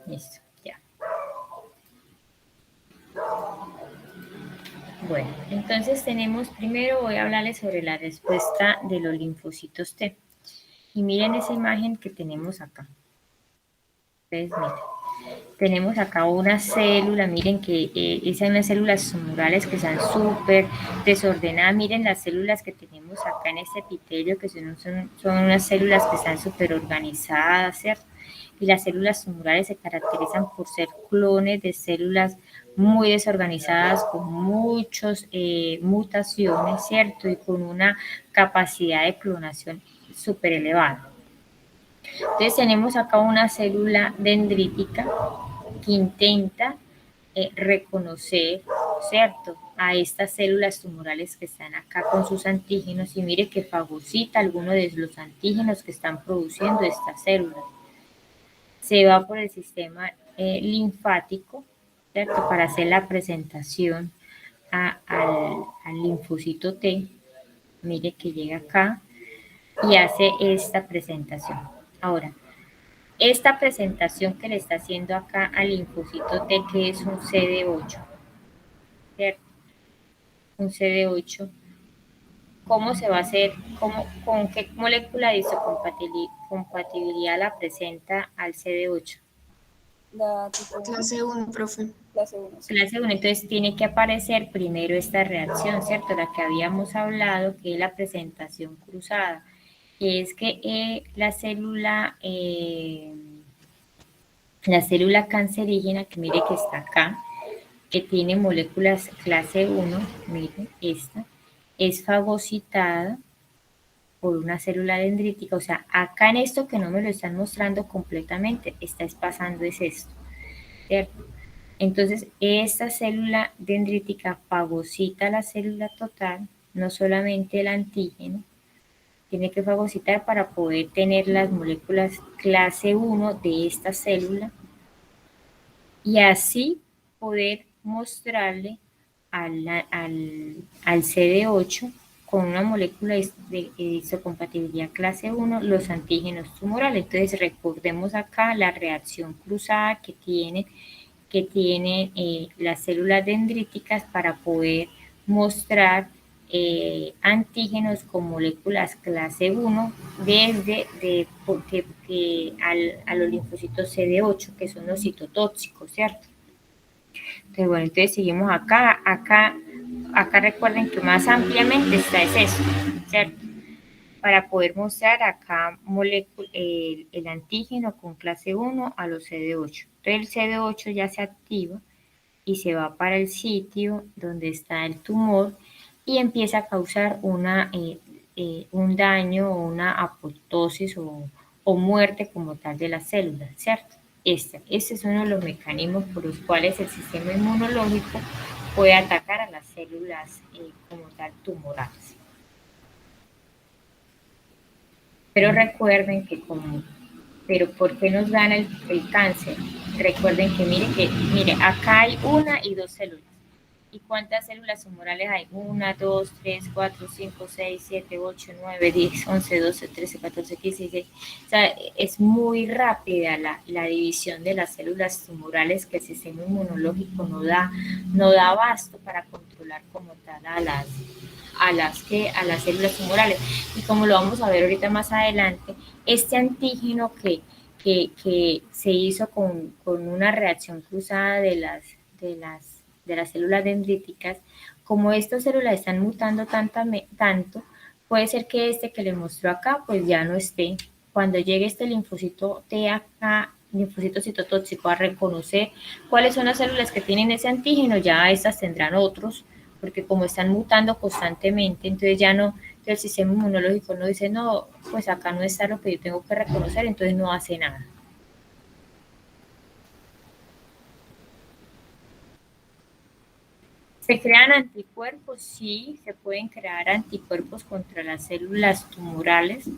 Listo, ya. Bueno, entonces tenemos, primero voy a hablarles sobre la respuesta de los linfocitos T. Y miren esa imagen que tenemos acá. Ustedes miren. Tenemos acá una célula, miren que esas son unas células tumorales que están súper desordenadas. Miren las células que tenemos acá en este epitelio, que son unas células que están súper organizadas, ¿cierto? Y las células tumorales se caracterizan por ser clones de células muy desorganizadas, con muchas mutaciones, ¿cierto? Y con una capacidad de clonación súper elevada. Entonces tenemos acá una célula dendrítica que intenta reconocer, ¿cierto?, a estas células tumorales que están acá con sus antígenos y mire que fagocita algunos de los antígenos que están produciendo estas células. Se va por el sistema linfático, ¿cierto?, para hacer la presentación al linfocito T. Mire que llega acá y hace esta presentación. Ahora, esta presentación que le está haciendo acá al linfocito T, que es un CD8, ¿cierto? Un CD8, ¿cómo se va a hacer? ¿Con qué molécula de histocompatibilidad la presenta al CD8? La tipo Clase 1, profe. clase 1. Sí. Clase 1, entonces tiene que aparecer primero esta reacción, ¿cierto? La que habíamos hablado, que es la presentación cruzada, que es que la célula cancerígena, que mire que está acá, que tiene moléculas clase 1, miren, esta, es fagocitada por una célula dendrítica, o sea, acá en esto que no me lo están mostrando completamente, está pasando es esto, ¿cierto? Entonces, esta célula dendrítica fagocita la célula total, no solamente el antígeno, tiene que fagocitar para poder tener las moléculas clase 1 de esta célula y así poder mostrarle al CD8 con una molécula de histocompatibilidad clase 1 los antígenos tumorales. Entonces recordemos acá la reacción cruzada que tienen las células dendríticas para poder mostrar antígenos con moléculas clase 1 a los linfocitos CD8, que son los citotóxicos, ¿cierto? Entonces, bueno, entonces seguimos acá. Acá recuerden que más ampliamente está es eso, ¿cierto? Para poder mostrar acá el antígeno con clase 1 a los CD8. Entonces el CD8 ya se activa y se va para el sitio donde está el tumor y empieza a causar un daño o una apoptosis o muerte como tal de las células, ¿cierto? Este es uno de los mecanismos por los cuales el sistema inmunológico puede atacar a las células como tal tumorales. Pero recuerden que pero ¿por qué nos gana el cáncer? Recuerden que mire, acá hay una y dos células. ¿Y cuántas células tumorales hay? 1, 2, 3, 4, 5, 6, 7, 8, 9, 10, 11, 12, 13, 14, 15, 16. O sea, es muy rápida la división de las células tumorales que el sistema inmunológico no da abasto para controlar como tal a las células tumorales. Y como lo vamos a ver ahorita más adelante, este antígeno que se hizo con una reacción cruzada de las células dendríticas, como estas células están mutando tanto, puede ser que este que le mostró acá, pues ya no esté. Cuando llegue este linfocito T acá, linfocito citotóxico, a reconocer cuáles son las células que tienen ese antígeno, ya estas tendrán otros, porque como están mutando constantemente, entonces ya no, el sistema inmunológico no dice, no, pues acá no está lo que yo tengo que reconocer, entonces no hace nada. ¿Se crean anticuerpos? Sí, se pueden crear anticuerpos contra las células tumorales,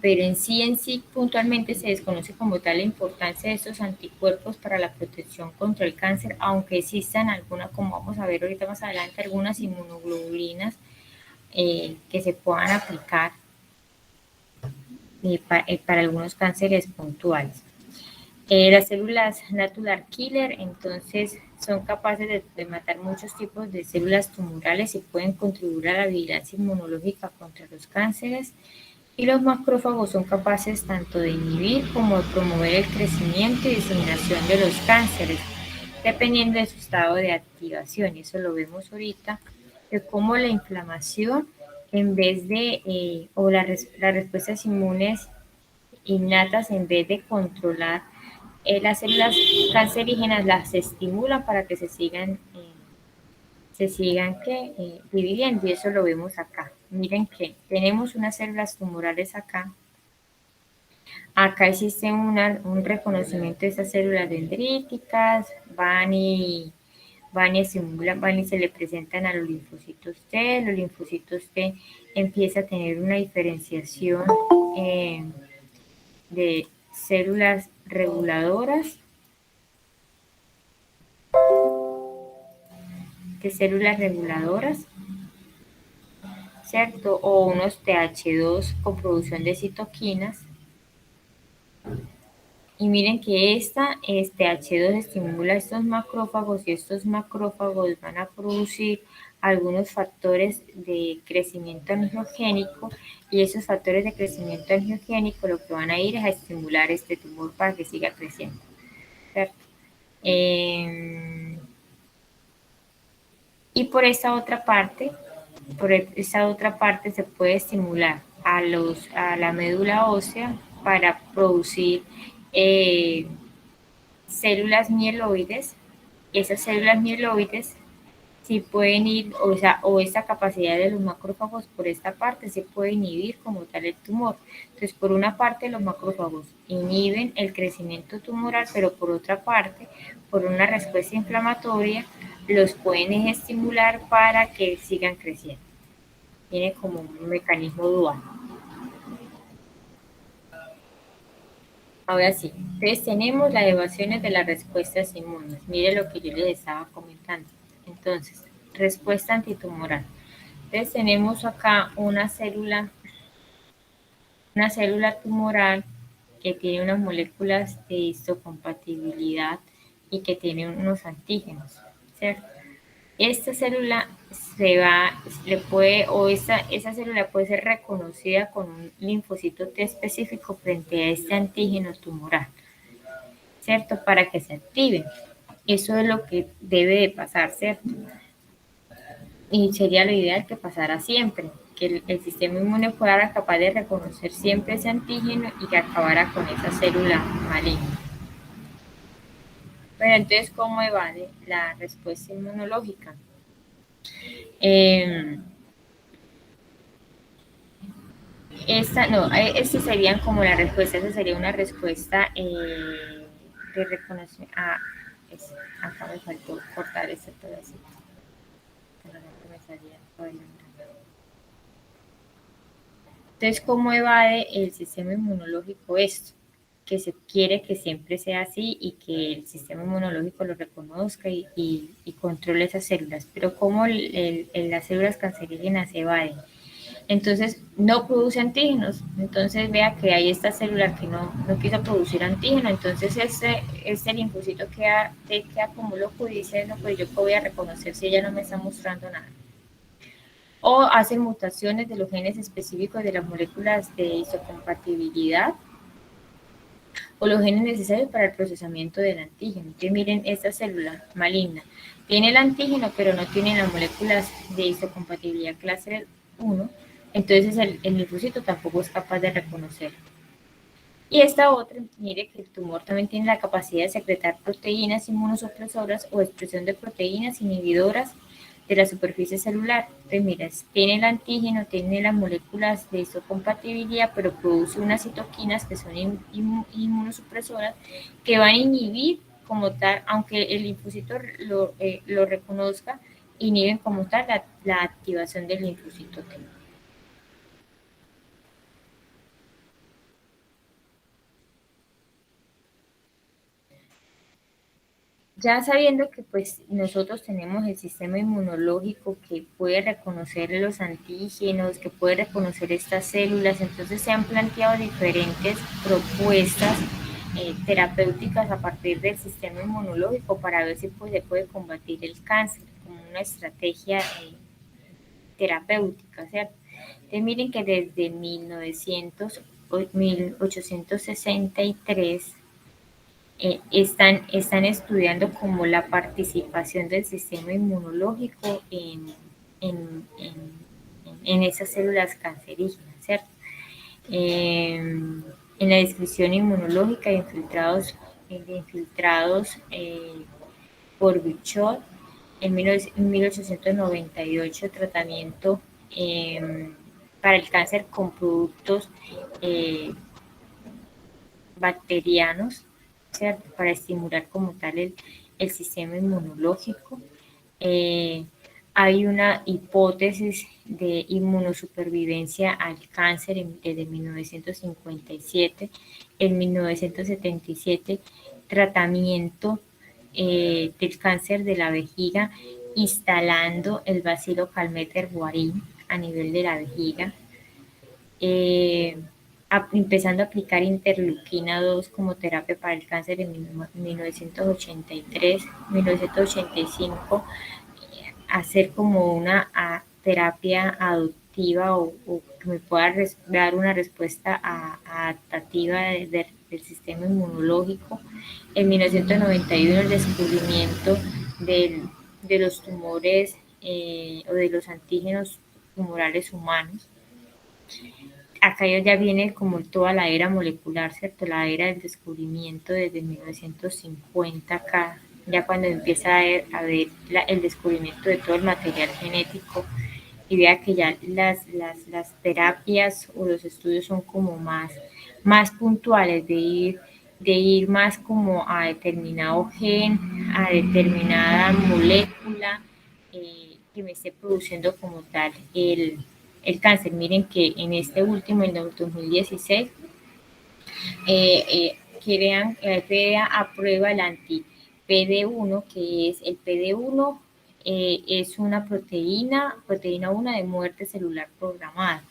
pero en sí puntualmente se desconoce como tal la importancia de estos anticuerpos para la protección contra el cáncer, aunque existan algunas, como vamos a ver ahorita más adelante, algunas inmunoglobulinas que se puedan aplicar. para algunos cánceres puntuales. Las células natural killer, entonces, son capaces de matar muchos tipos de células tumorales y pueden contribuir a la vigilancia inmunológica contra los cánceres. Y los macrófagos son capaces tanto de inhibir como de promover el crecimiento y diseminación de los cánceres, dependiendo de su estado de activación. Y eso lo vemos ahorita, de cómo la inflamación, en vez de, o las respuestas inmunes innatas, en vez de controlar las células cancerígenas, las estimulan para que se sigan dividiendo, y eso lo vemos acá. Miren que tenemos unas células tumorales acá. Acá existe un reconocimiento de esas células dendríticas, van y se le presentan a los linfocitos T. Los linfocitos T empieza a tener una diferenciación de células reguladoras, ¿cierto? O unos TH2 con producción de citoquinas. Y miren que este H2 estimula estos macrófagos, y estos macrófagos van a producir algunos factores de crecimiento angiogénico, y esos factores de crecimiento angiogénico lo que van a ir es a estimular este tumor para que siga creciendo, ¿cierto? Y por esa otra parte se puede estimular a la médula ósea para producir células mieloides. Esas células mieloides sí pueden ir, o esa capacidad de los macrófagos por esta parte se puede inhibir como tal el tumor. Entonces, por una parte, los macrófagos inhiben el crecimiento tumoral, pero por otra parte, por una respuesta inflamatoria, los pueden estimular para que sigan creciendo. Tiene como un mecanismo dual. Ahora sí, entonces tenemos las evaluaciones de las respuestas inmunes. Mire lo que yo les estaba comentando. Entonces, respuesta antitumoral. Entonces tenemos acá una célula tumoral que tiene unas moléculas de histocompatibilidad y que tiene unos antígenos, ¿cierto? Esta célula esa célula puede ser reconocida con un linfocito T específico frente a este antígeno tumoral, ¿cierto? Para que se active. Eso es lo que debe de pasar, ¿cierto? Y sería lo ideal que pasara siempre, que el sistema inmune fuera capaz de reconocer siempre ese antígeno y que acabara con esa célula maligna. Pero entonces, ¿cómo evade la respuesta inmunológica? Estas serían como la respuesta, esa sería una respuesta de reconocimiento. Acá me faltó cortar ese pedacito. Entonces, ¿cómo evade el sistema inmunológico esto? Que se quiere que siempre sea así y que el sistema inmunológico lo reconozca y controle esas células. Pero ¿cómo las células cancerígenas se evaden? Entonces no produce antígenos. Entonces vea que hay esta célula que no quiso producir antígeno. Entonces este linfocito queda como loco y dice, no, pues yo voy a reconocer si ella no me está mostrando nada. O hacen mutaciones de los genes específicos de las moléculas de histocompatibilidad o los genes necesarios para el procesamiento del antígeno. Entonces miren, esta célula maligna tiene el antígeno, pero no tiene las moléculas de histocompatibilidad clase 1, entonces el linfocito tampoco es capaz de reconocerlo. Y esta otra, mire que el tumor también tiene la capacidad de secretar proteínas inmunosupresoras o expresión de proteínas inhibidoras de la superficie celular. Entonces, mira, tiene el antígeno, tiene las moléculas de histocompatibilidad, pero produce unas citoquinas que son inmunosupresoras que van a inhibir como tal, aunque el linfocito lo reconozca, inhiben como tal la activación del linfocito T. Ya sabiendo que pues nosotros tenemos el sistema inmunológico que puede reconocer los antígenos, que puede reconocer estas células, entonces se han planteado diferentes propuestas terapéuticas a partir del sistema inmunológico para ver si pues, se puede combatir el cáncer como una estrategia terapéutica, ¿cierto? Entonces miren que desde 1863 están estudiando como la participación del sistema inmunológico en esas células cancerígenas, ¿cierto? En la descripción inmunológica de infiltrados por Bichot en 1898, tratamiento para el cáncer con productos bacterianos, ¿cierto? Para estimular como tal el sistema inmunológico. Eh, Hay una hipótesis de inmunosupervivencia al cáncer desde 1957. En 1977, tratamiento del cáncer de la vejiga instalando el bacilo Calmeter guarín a nivel de la vejiga. Empezando a aplicar interleuquina 2 como terapia para el cáncer en 1983, 1985, hacer como una terapia adoptiva o que me pueda dar una respuesta adaptativa del sistema inmunológico. En 1991 el descubrimiento de los tumores o de los antígenos tumorales humanos. Acá ya viene como toda la era molecular, ¿cierto? La era del descubrimiento desde 1950 acá, ya cuando empieza a ver el descubrimiento de todo el material genético y vea que ya las terapias o los estudios son como más puntuales, de ir más como a determinado gen, a determinada molécula que me esté produciendo como tal el cáncer. Miren que en este último, en el 2016, crean, FDA aprueba el anti-PD1, que es el PD1, es una proteína 1 de muerte celular programada.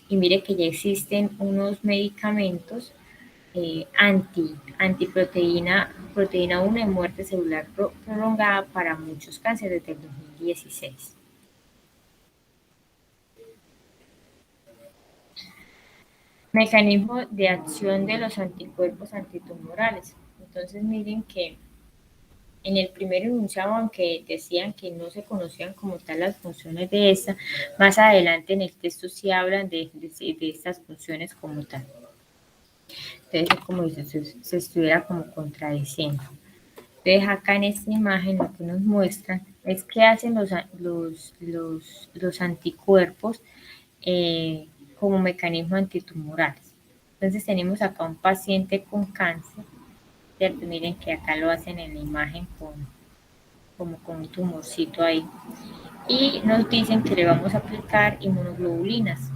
Y mire que ya existen unos medicamentos proteína 1 de muerte celular prolongada para muchos cánceres desde el 2016. Mecanismo de acción de los anticuerpos antitumorales. Entonces miren que en el primer enunciado, aunque decían que no se conocían como tal las funciones de esta, más adelante en el texto sí hablan de estas funciones como tal. Entonces, como dice, se estuviera como contradiciendo. Entonces, acá en esta imagen lo que nos muestran es qué hacen los anticuerpos como mecanismo antitumorales. Entonces, tenemos acá un paciente con cáncer, ¿cierto? Miren que acá lo hacen en la imagen como con un tumorcito ahí. Y nos dicen que le vamos a aplicar inmunoglobulinas.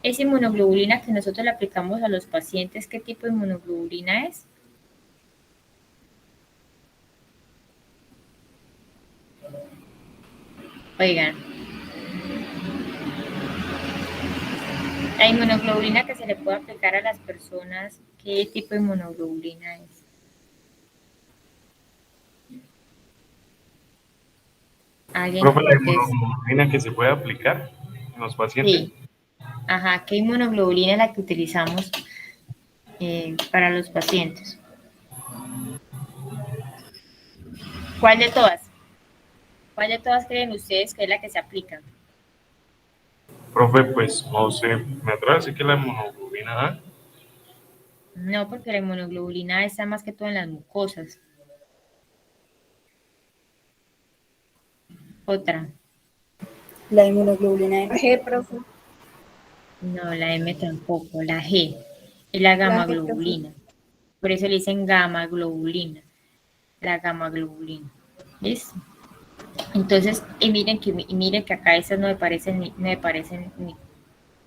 Esa inmunoglobulina que nosotros le aplicamos a los pacientes, ¿qué tipo de inmunoglobulina es? Oigan, la inmunoglobulina que se le puede aplicar a las personas, ¿qué tipo de inmunoglobulina es? ¿Alguien Profe, que la ustedes? inmunoglobulina que se puede aplicar en los pacientes. Sí. Ajá, ¿qué inmunoglobulina es la que utilizamos para los pacientes? ¿Cuál de todas? ¿Cuál de todas creen ustedes que es la que se aplica? Profe, pues no sé, me atrevo a decir que la inmunoglobulina A. No, porque la inmunoglobulina está más que todo en las mucosas. Otra. La inmunoglobulina G, profe. No, la M tampoco. La G es la La G, profe. gamma-globulina. Por eso le dicen gamma-globulina. La gamma-globulina. ¿Listo? Entonces, miren que acá esas no me parecen ni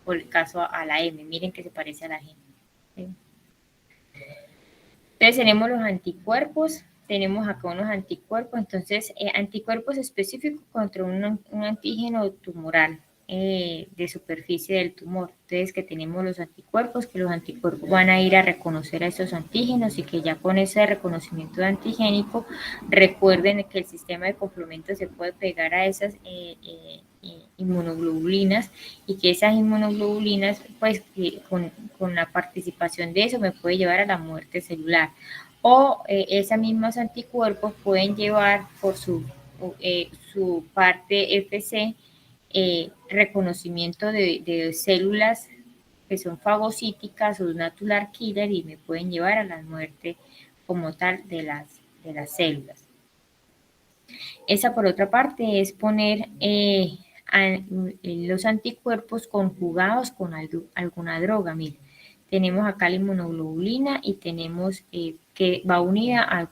por el caso a la M. Miren que se parece a la G. ¿Sí? Entonces tenemos los anticuerpos, tenemos acá unos anticuerpos, entonces anticuerpos específicos contra un antígeno tumoral de superficie del tumor. Entonces que tenemos los anticuerpos, que los anticuerpos van a ir a reconocer a esos antígenos y que ya con ese reconocimiento antigénico, recuerden que el sistema de complemento se puede pegar a esas inmunoglobulinas y que esas inmunoglobulinas, pues con la participación de eso me puede llevar a la muerte celular. O esos mismos anticuerpos pueden llevar por su parte FC reconocimiento de células que son fagocíticas o natural killer y me pueden llevar a la muerte como tal de las células. Esa por otra parte es poner los anticuerpos conjugados con alguna droga. Mire, tenemos acá la inmunoglobulina y tenemos que va unida a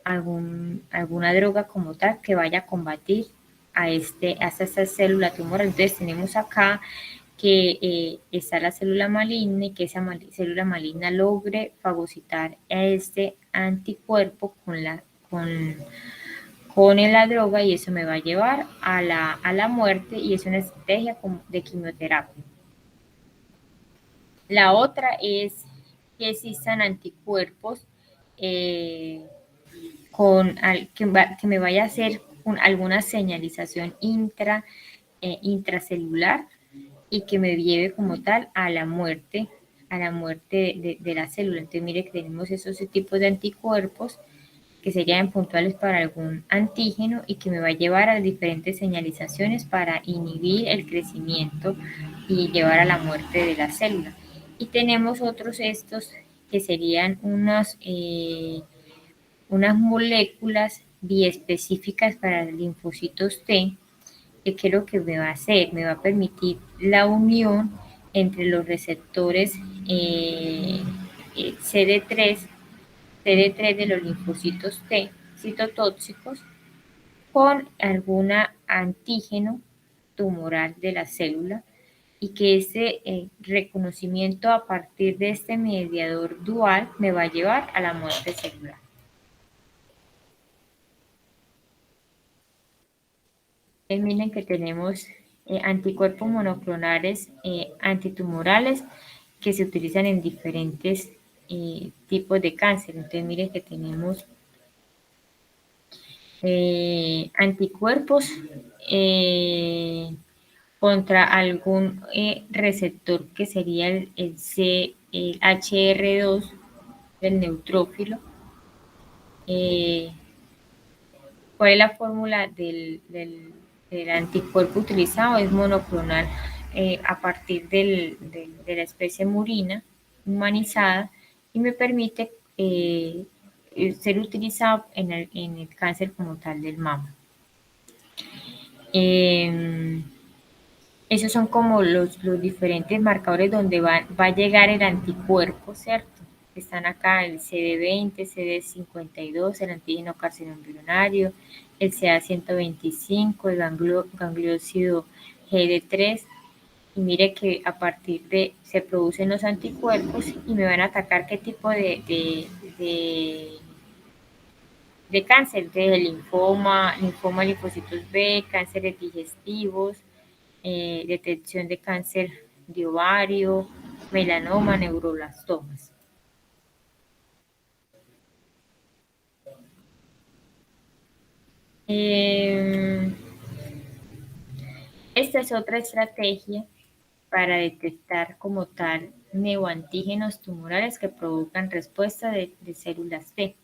alguna droga como tal que vaya a combatir a esta célula tumoral. Entonces tenemos acá que está la célula maligna y que esa célula maligna logre fagocitar a este anticuerpo con la droga y eso me va a llevar a la muerte y es una estrategia de quimioterapia. La otra es que existan anticuerpos que me vaya a hacer alguna señalización intracelular y que me lleve como tal a la muerte de la célula. Entonces mire que tenemos esos tipos de anticuerpos que serían puntuales para algún antígeno y que me va a llevar a diferentes señalizaciones para inhibir el crecimiento y llevar a la muerte de la célula. Y tenemos otros que serían unas moléculas biespecíficas para linfocitos T, que lo que me va a hacer, me va a permitir la unión entre los receptores CD3 de los linfocitos T citotóxicos con algún antígeno tumoral de la célula y que ese reconocimiento a partir de este mediador dual me va a llevar a la muerte celular. Miren que tenemos anticuerpos monoclonales antitumorales que se utilizan en diferentes tipos de cáncer. Entonces miren que tenemos anticuerpos contra algún receptor que sería el HR2 del neutrófilo. ¿Cuál es la fórmula del anticuerpo utilizado? Es monoclonal a partir de la especie murina humanizada y me permite ser utilizado en el cáncer como tal del mama. Esos son como los diferentes marcadores donde va a llegar el anticuerpo, ¿cierto? Están acá el CD20, CD52, el antígeno carcinoembrionario, el CA125, el gangliósido GD3. Y mire que a partir se producen los anticuerpos y me van a atacar qué tipo de cáncer, de linfoma, linfocitos B, cánceres digestivos, detección de cáncer de ovario, melanoma, neuroblastomas. Esta es otra estrategia para detectar como tal neoantígenos tumorales que provocan respuesta de células T.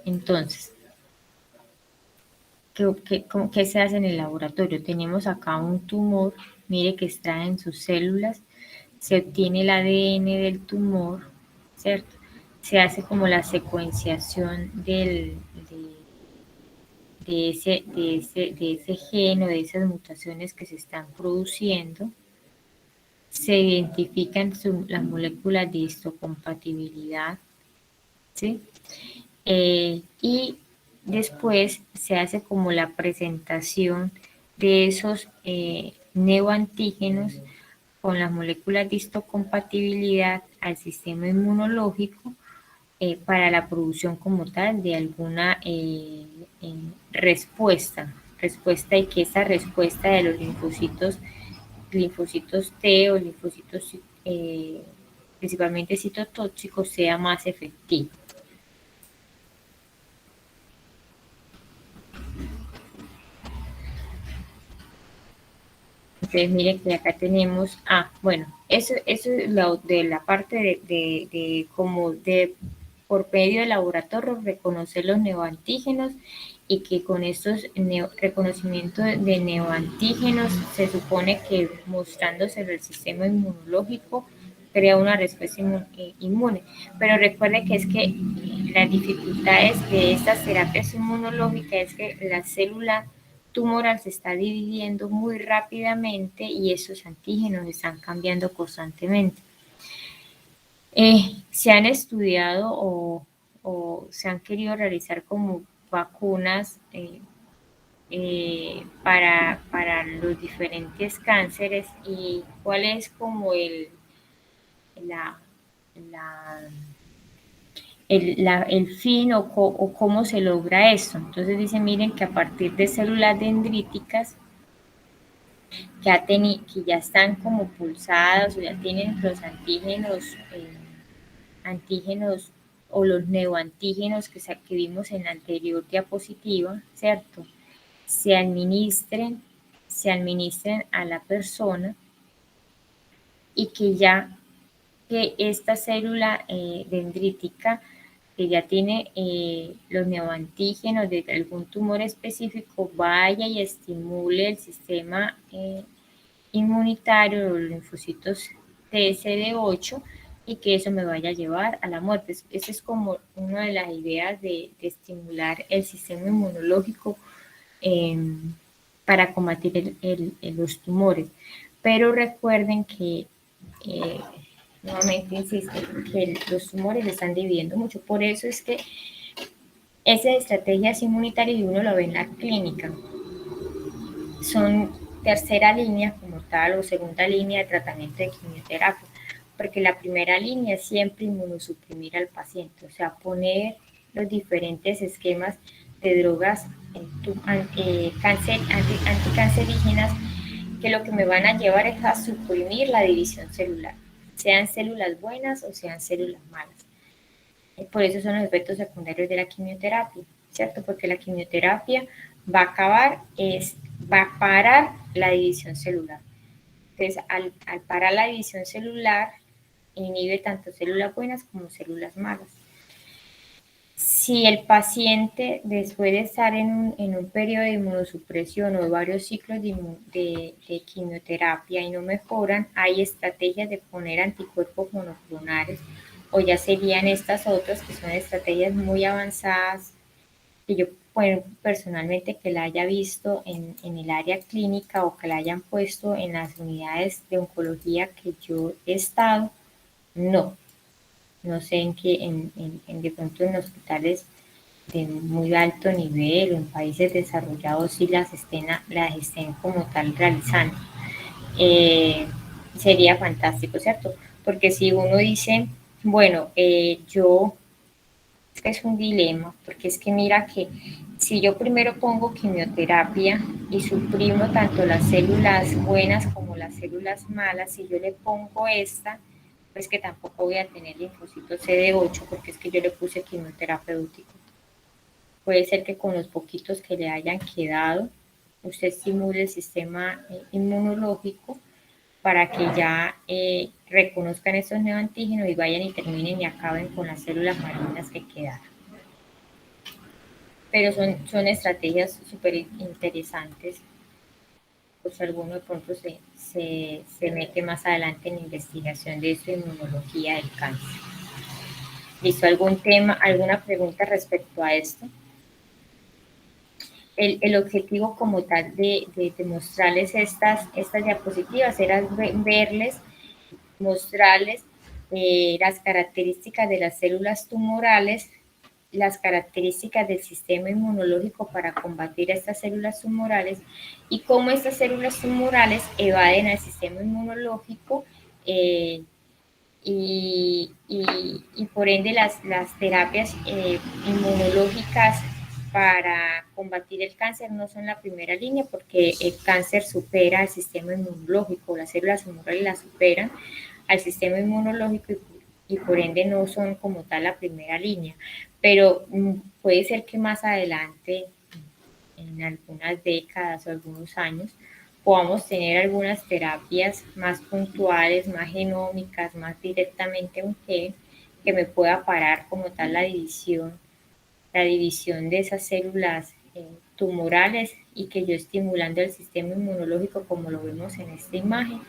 Entonces, ¿qué se hace en el laboratorio? Tenemos acá un tumor, mire que extraen sus células, se obtiene el ADN del tumor, ¿cierto? Se hace como la secuenciación de ese gen o de esas mutaciones que se están produciendo. Se identifican las moléculas de histocompatibilidad, ¿sí? Y después se hace como la presentación de esos neoantígenos con las moléculas de histocompatibilidad al sistema inmunológico para la producción como tal de alguna respuesta, y que esa respuesta de los linfocitos T o linfocitos principalmente citotóxicos sea más efectiva. Entonces, miren que acá tenemos, bueno, eso es de la parte de como de por medio del laboratorio reconocer los neoantígenos y que con estos reconocimientos de neoantígenos se supone que mostrándose el sistema inmunológico crea una respuesta inmune. Pero recuerde que es que las dificultades de estas terapias inmunológicas es que la célula tumoral se está dividiendo muy rápidamente y esos antígenos están cambiando constantemente. Se han estudiado o se han querido realizar como vacunas para los diferentes cánceres y cuál es como el fin o cómo se logra eso. Entonces dicen, miren que a partir de células dendríticas que ya están como pulsadas o ya tienen los antígenos o los neoantígenos que vimos en la anterior diapositiva, ¿cierto? Se administren a la persona y que ya que esta célula dendrítica que ya tiene los neoantígenos de algún tumor específico vaya y estimule el sistema inmunitario, los linfocitos TSD8 y que eso me vaya a llevar a la muerte. Esa es como una de las ideas de estimular el sistema inmunológico para combatir los tumores. Pero recuerden que, nuevamente insisto, que los tumores se están dividiendo mucho. Por eso es que esas estrategias inmunitarias, y uno lo ve en la clínica, son tercera línea como tal o segunda línea de tratamiento de quimioterapia, porque la primera línea es siempre inmunosuprimir al paciente, o sea, poner los diferentes esquemas de drogas anticancerígenas que lo que me van a llevar es a suprimir la división celular, sean células buenas o sean células malas. Por eso son los efectos secundarios de la quimioterapia, ¿cierto? Porque la quimioterapia va a parar la división celular. Entonces, al parar la división celular, inhibe tanto células buenas como células malas. Si el paciente, después de estar en un periodo de inmunosupresión o varios ciclos de quimioterapia y no mejoran, hay estrategias de poner anticuerpos monoclonales, o ya serían estas otras que son estrategias muy avanzadas, que yo personalmente que la haya visto en el área clínica o que la hayan puesto en las unidades de oncología que yo he estado, no sé en qué, de pronto en hospitales de muy alto nivel o en países desarrollados sí las estén como tal realizando. Sería fantástico, ¿cierto? Porque si uno dice, bueno, es un dilema, porque es que mira que si yo primero pongo quimioterapia y suprimo tanto las células buenas como las células malas, si yo le pongo esta, pues que tampoco voy a tener linfocitos CD8 porque es que yo le puse quimioterapéutico. Puede ser que con los poquitos que le hayan quedado, usted estimule el sistema inmunológico para que ya reconozcan esos neoantígenos y vayan y terminen y acaben con las células malignas que quedaron. Pero son estrategias súper interesantes, pues alguno de pronto se mete más adelante en investigación de su inmunología del cáncer. ¿Listo? ¿Algún tema, alguna pregunta respecto a esto? El objetivo como tal de mostrarles estas diapositivas era verles, mostrarles las características de las células tumorales, las características del sistema inmunológico para combatir a estas células tumorales y cómo estas células tumorales evaden al sistema inmunológico y por ende las terapias inmunológicas para combatir el cáncer no son la primera línea porque el cáncer supera al sistema inmunológico, las células humorales las superan al sistema inmunológico y por ende no son como tal la primera línea, pero puede ser que más adelante, en algunas décadas o algunos años, podamos tener algunas terapias más puntuales, más genómicas, más directamente a un gen, que me pueda parar como tal la división de esas células tumorales y que yo estimulando el sistema inmunológico, como lo vemos en esta imagen,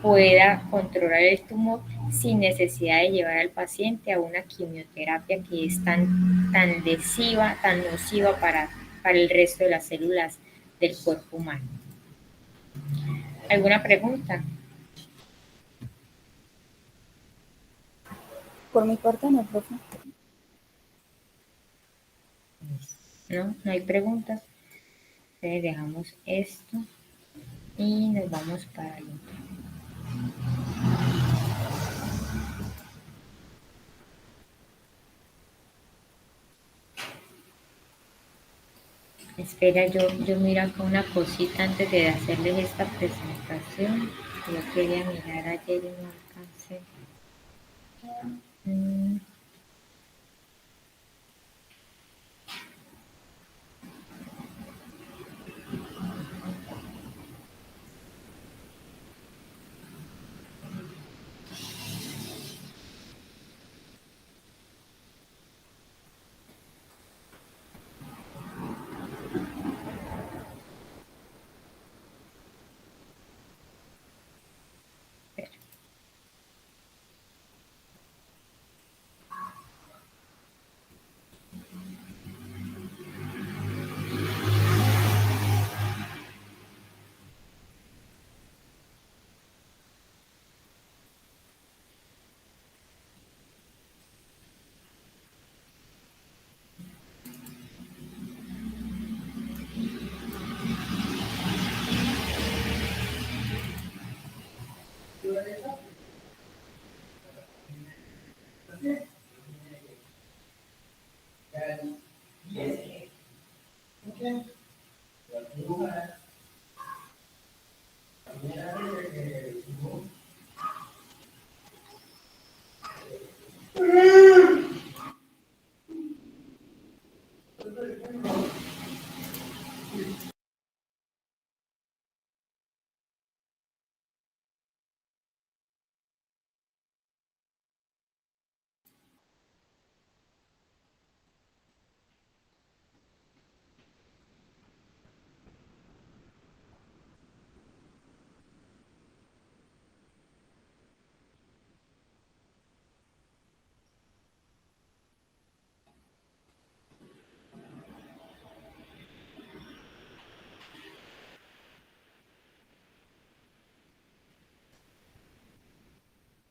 pueda controlar el tumor sin necesidad de llevar al paciente a una quimioterapia que es tan lesiva, tan nociva para el resto de las células del cuerpo humano. ¿Alguna pregunta? Por mi parte no, profe. No, no hay preguntas. Entonces dejamos esto y nos vamos para el otro. Espera, yo miro acá una cosita antes de hacerles esta presentación. Yo quería mirar ayer y no alcancé. Mm, espera.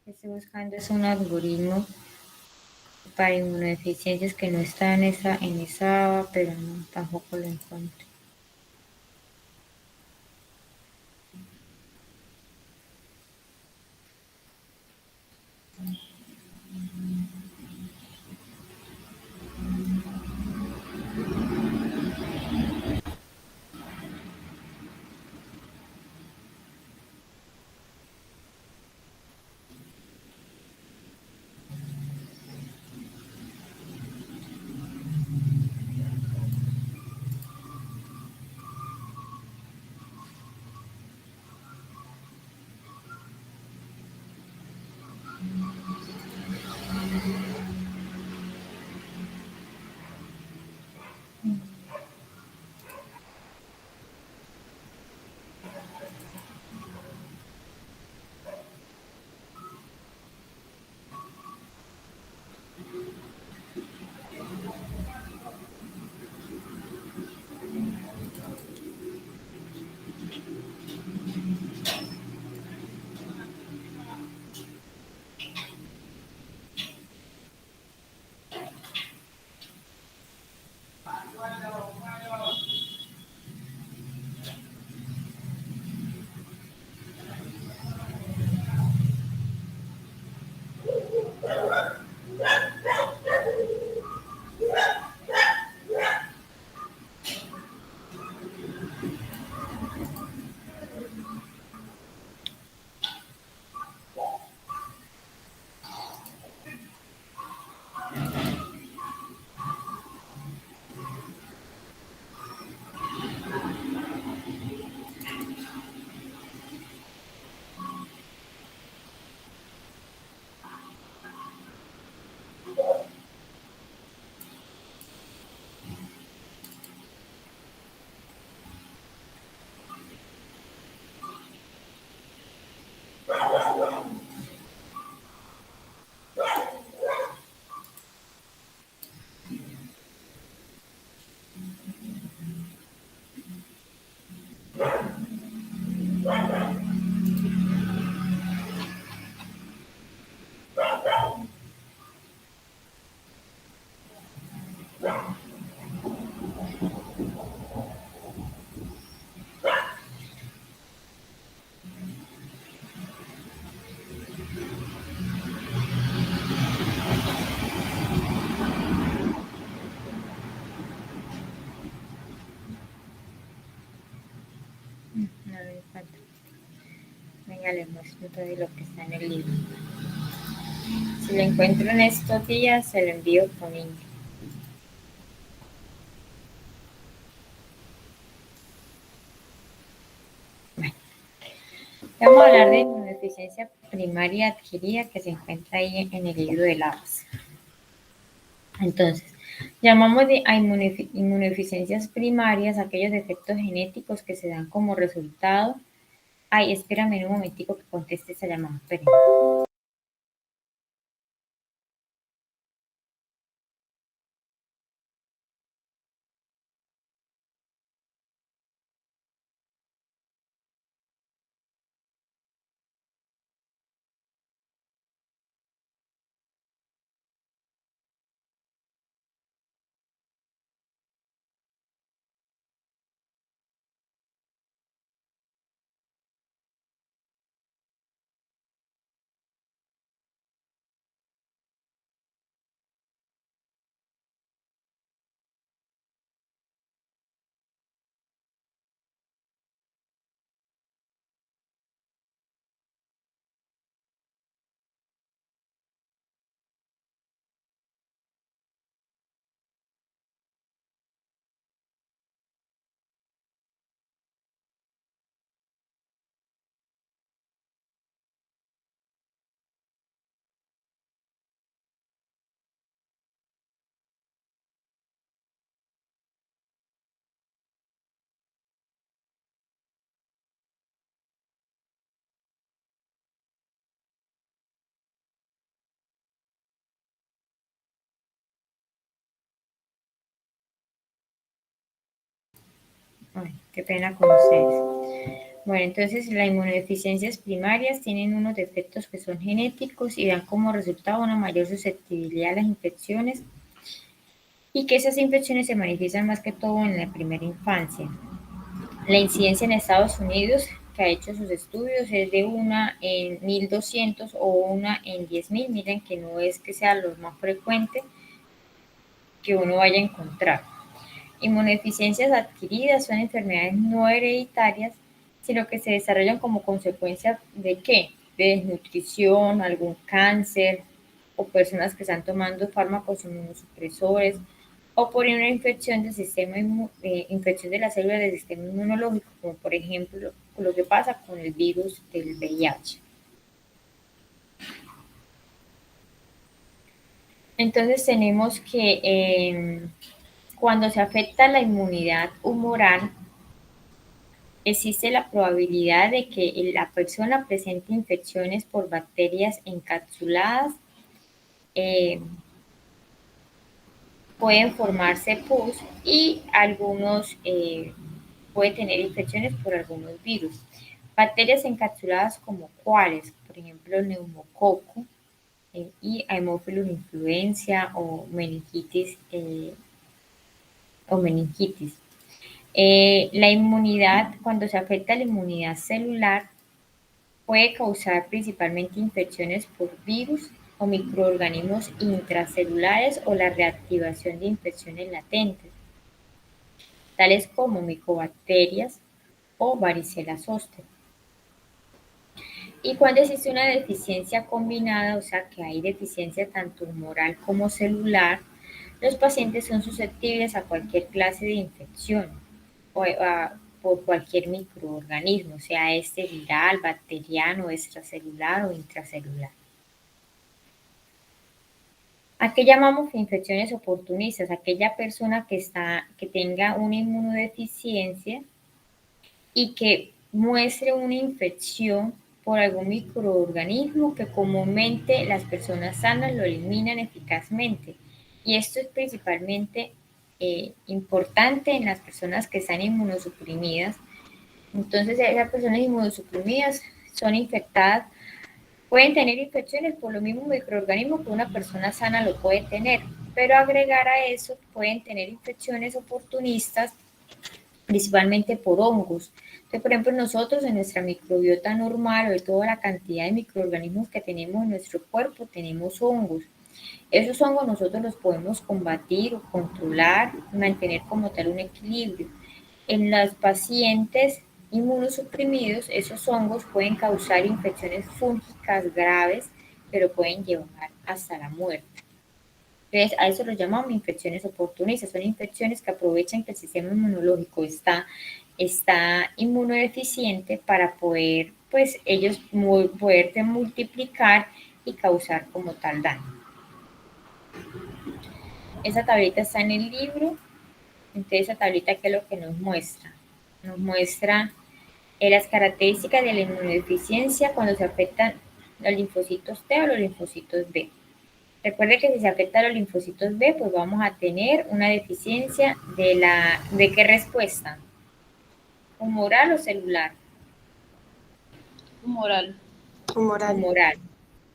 Estoy buscando es un algoritmo para inmunodeficiencias que no está en esa ABA, pero no, tampoco lo encuentro. No me falta. Venga, les muestro todo lo que está en el libro. Si lo encuentro en estos días, se lo envío con Ingrid. Bueno, vamos a hablar de inmunodeficiencia primaria adquirida que se encuentra ahí en el libro de Labs. Entonces, llamamos de inmunodeficiencias primarias aquellos defectos genéticos que se dan como resultado. Ay, espérame un momentico que conteste esa llamada. Espérame. Ay, qué pena con ustedes. Bueno, entonces las inmunodeficiencias primarias tienen unos defectos que son genéticos y dan como resultado una mayor susceptibilidad a las infecciones y que esas infecciones se manifiestan más que todo en la primera infancia. La incidencia en Estados Unidos, que ha hecho sus estudios, es de una en 1.200 o una en 10.000. Miren que no es que sea lo más frecuente que uno vaya a encontrar. Inmunodeficiencias adquiridas son enfermedades no hereditarias, sino que se desarrollan como consecuencia de ¿qué? De desnutrición, algún cáncer, o personas que están tomando fármacos inmunosupresores, o por una infección del sistema infección de las células del sistema inmunológico, como por ejemplo lo que pasa con el virus del VIH. Entonces tenemos que cuando se afecta la inmunidad humoral, existe la probabilidad de que la persona presente infecciones por bacterias encapsuladas. Pueden formarse pus y algunos pueden tener infecciones por algunos virus. Bacterias encapsuladas como cuáles, por ejemplo, neumococo y Haemophilus influenza o meningitis. La inmunidad, cuando se afecta la inmunidad celular, puede causar principalmente infecciones por virus o microorganismos intracelulares o la reactivación de infecciones latentes, tales como micobacterias o varicela zoster. Y cuando existe una deficiencia combinada, o sea que hay deficiencia tanto humoral como celular, los pacientes son susceptibles a cualquier clase de infección o por cualquier microorganismo, sea este viral, bacteriano, extracelular o intracelular. ¿A qué llamamos infecciones oportunistas? Aquella persona que tenga una inmunodeficiencia y que muestre una infección por algún microorganismo que comúnmente las personas sanas lo eliminan eficazmente. Y esto es principalmente importante en las personas que están inmunosuprimidas. Entonces, esas personas inmunosuprimidas son infectadas, pueden tener infecciones por los mismos microorganismos que una persona sana lo puede tener. pero agregar a eso pueden tener infecciones oportunistas, principalmente por hongos. Entonces, por ejemplo, nosotros en nuestra microbiota normal o de toda la cantidad de microorganismos que tenemos en nuestro cuerpo, tenemos hongos. Esos hongos nosotros los podemos combatir o controlar y mantener como tal un equilibrio. En los pacientes inmunosuprimidos, esos hongos pueden causar infecciones fúngicas graves, pero pueden llevar hasta la muerte. Entonces, a eso lo llamamos infecciones oportunistas. Son infecciones que aprovechan que el sistema inmunológico está inmunodeficiente para poder, pues, ellos poderte multiplicar y causar como tal daño. Esa tablita está en el libro. Entonces, esa tablita, ¿qué es lo que nos muestra? Nos muestra las características de la inmunodeficiencia cuando se afectan los linfocitos T o los linfocitos B. Recuerde que si se afecta a los linfocitos B, pues vamos a tener una deficiencia ¿de qué respuesta? ¿Humoral o celular? Humoral. Humoral.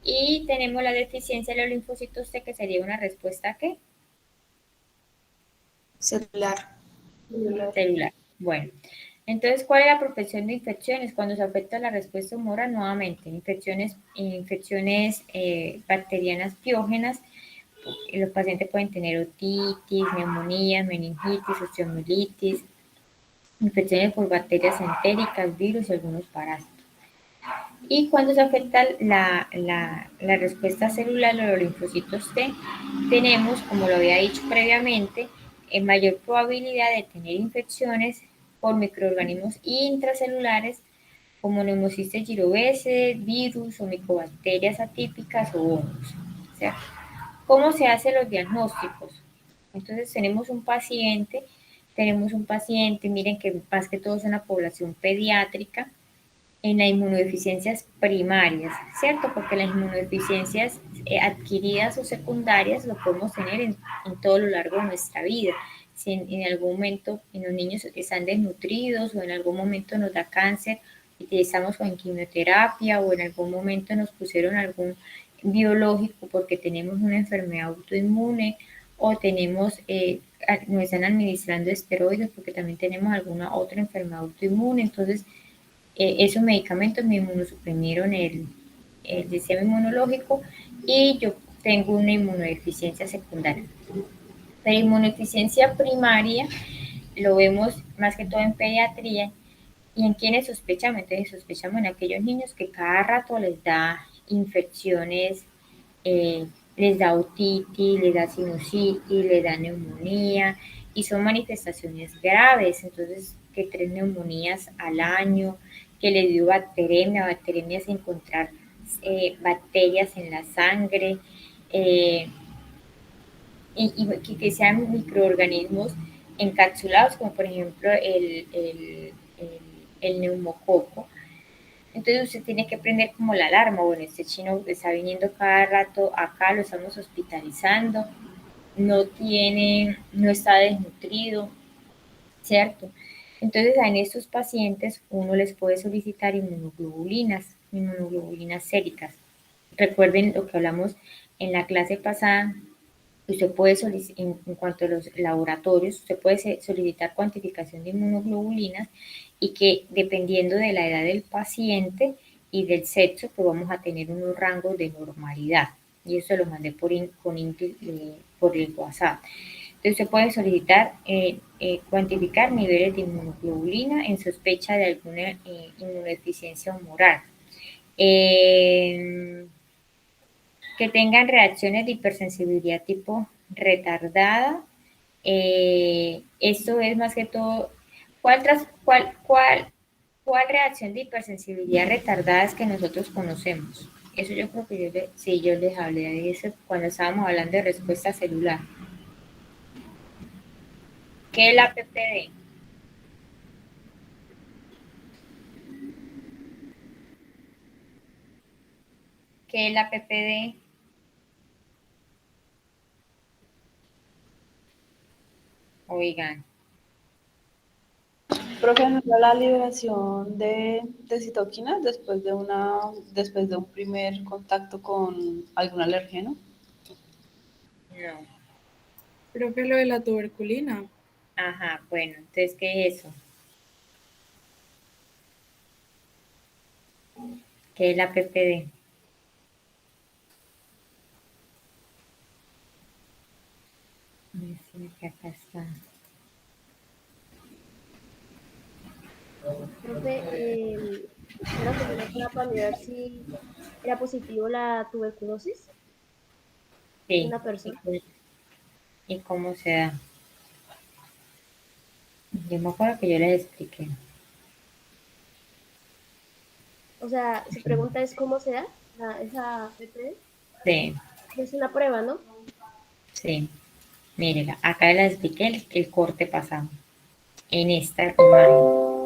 Y tenemos la deficiencia de los linfocitos T, que sería una respuesta, ¿qué? Celular. Celular. Bueno, entonces, ¿cuál es la propensión de infecciones? Cuando se afecta la respuesta humoral, nuevamente, infecciones bacterianas piógenas. Los pacientes pueden tener otitis, neumonía, meningitis, osteomielitis, infecciones por bacterias entéricas, virus y algunos parásitos. Y cuando se afecta la respuesta celular o los linfocitos T, tenemos, como lo había dicho previamente, mayor probabilidad de tener infecciones por microorganismos intracelulares como Pneumocystis jirovecii, virus o micobacterias atípicas o hongos. O sea, ¿cómo se hacen los diagnósticos? Entonces tenemos un paciente, miren que más que todo es una población pediátrica, en las inmunodeficiencias primarias, ¿cierto? Porque las inmunodeficiencias adquiridas o secundarias lo podemos tener en todo lo largo de nuestra vida. Si en algún momento en los niños están desnutridos o en algún momento nos da cáncer y estamos con quimioterapia o en algún momento nos pusieron algún biológico porque tenemos una enfermedad autoinmune o nos están administrando esteroides porque también tenemos alguna otra enfermedad autoinmune. Entonces, esos medicamentos me inmunosuprimieron el sistema inmunológico y yo tengo una inmunodeficiencia secundaria. La inmunodeficiencia primaria lo vemos más que todo en pediatría y en quienes sospechamos. Entonces sospechamos en aquellos niños que cada rato les da infecciones, les da otitis, les da sinusitis, les da neumonía y son manifestaciones graves. Entonces, que 3 neumonías al año, que le dio bacteremia. Bacteremia es encontrar bacterias en la sangre y que sean microorganismos encapsulados, como por ejemplo el neumococo. Entonces usted tiene que prender como la alarma. Bueno, este chino está viniendo cada rato acá, lo estamos hospitalizando, no está desnutrido, ¿cierto? Entonces, en estos pacientes uno les puede solicitar inmunoglobulinas séricas. Recuerden lo que hablamos en la clase pasada. Usted puede solicitar, en cuanto a los laboratorios, usted puede solicitar cuantificación de inmunoglobulinas y que dependiendo de la edad del paciente y del sexo, pues vamos a tener unos rangos de normalidad. Y eso lo mandé por el WhatsApp. Entonces, se puede solicitar cuantificar niveles de inmunoglobulina en sospecha de alguna inmunodeficiencia humoral. Que tengan reacciones de hipersensibilidad tipo retardada. Esto es más que todo, ¿cuál reacción de hipersensibilidad retardada es que nosotros conocemos? Eso yo creo que yo les hablé de eso cuando estábamos hablando de respuesta celular. ¿Qué es la PPD? ¿Qué es la PPD? Oigan. Profe, ¿no era la liberación de citoquinas después de un primer contacto con algún alérgeno? No. Profe, lo de la tuberculina. Ajá, bueno, entonces, ¿qué es eso? ¿Qué es la PPD? Dice que acá está. Profe, era como una prueba para mirar si era positivo la tuberculosis en Sí, una persona. ¿y cómo se da? Yo me acuerdo que yo les expliqué. O sea, su pregunta es cómo se da esa PPD. Sí, Es una prueba, ¿no? sí. Mírela, acá les expliqué el corte pasado. En esta imagen.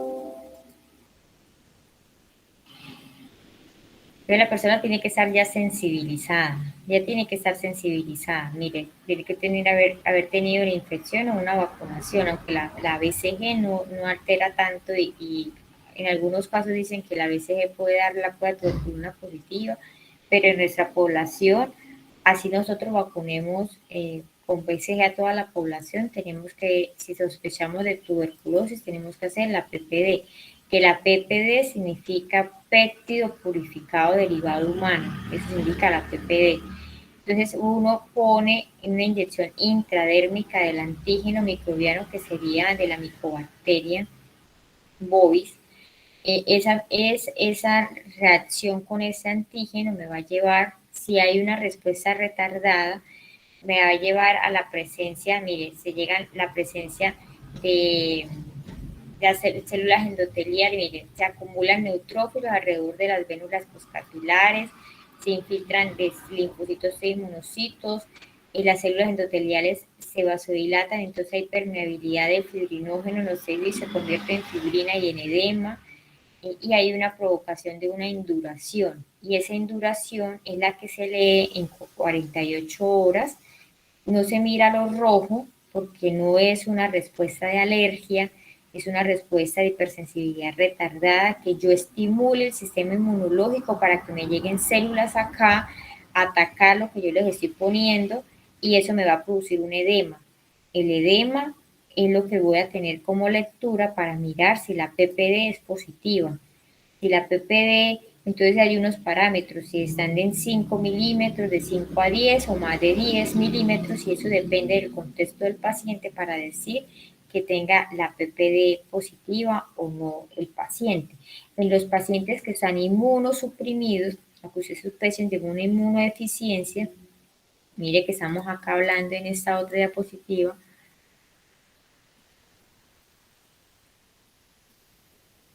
Pero la persona tiene que estar ya sensibilizada, ya tiene que estar sensibilizada. Mire, tiene que haber tenido la infección o una vacunación, aunque la BCG no altera tanto y en algunos casos dicen que la BCG puede dar la prueba de tuberculina positiva, pero en nuestra población, así nosotros vacunemos con BCG a toda la población, tenemos que, si sospechamos de tuberculosis, tenemos que hacer la PPD, que la PPD significa péptido purificado derivado humano, eso significa la PPD. Entonces uno pone una inyección intradérmica del antígeno microbiano que sería de la micobacteria bovis. Esa reacción con ese antígeno me va a llevar, si hay una respuesta retardada, me va a llevar a la presencia, mire, se llega a la presencia de las células endoteliales, miren, se acumulan neutrófilos alrededor de las vénulas postcapilares, se infiltran linfocitos e inmunocitos, y las células endoteliales se vasodilatan, entonces hay permeabilidad de fibrinógeno en los sellos y se convierte en fibrina y en edema, y hay una provocación de una induración, y esa induración es la que se lee en 48 horas, no se mira lo rojo porque no es una respuesta de alergia, es una respuesta de hipersensibilidad retardada, que yo estimule el sistema inmunológico para que me lleguen células acá, a atacar lo que yo les estoy poniendo y eso me va a producir un edema. El edema es lo que voy a tener como lectura para mirar si la PPD es positiva. Si la PPD, entonces hay unos parámetros, si están en 5 milímetros, de 5 a 10 o más de 10 milímetros, y eso depende del contexto del paciente para decir que tenga la PPD positiva o no el paciente. En los pacientes que están inmunosuprimidos, acusación supresión de una inmunodeficiencia, mire que estamos acá hablando en esta otra diapositiva,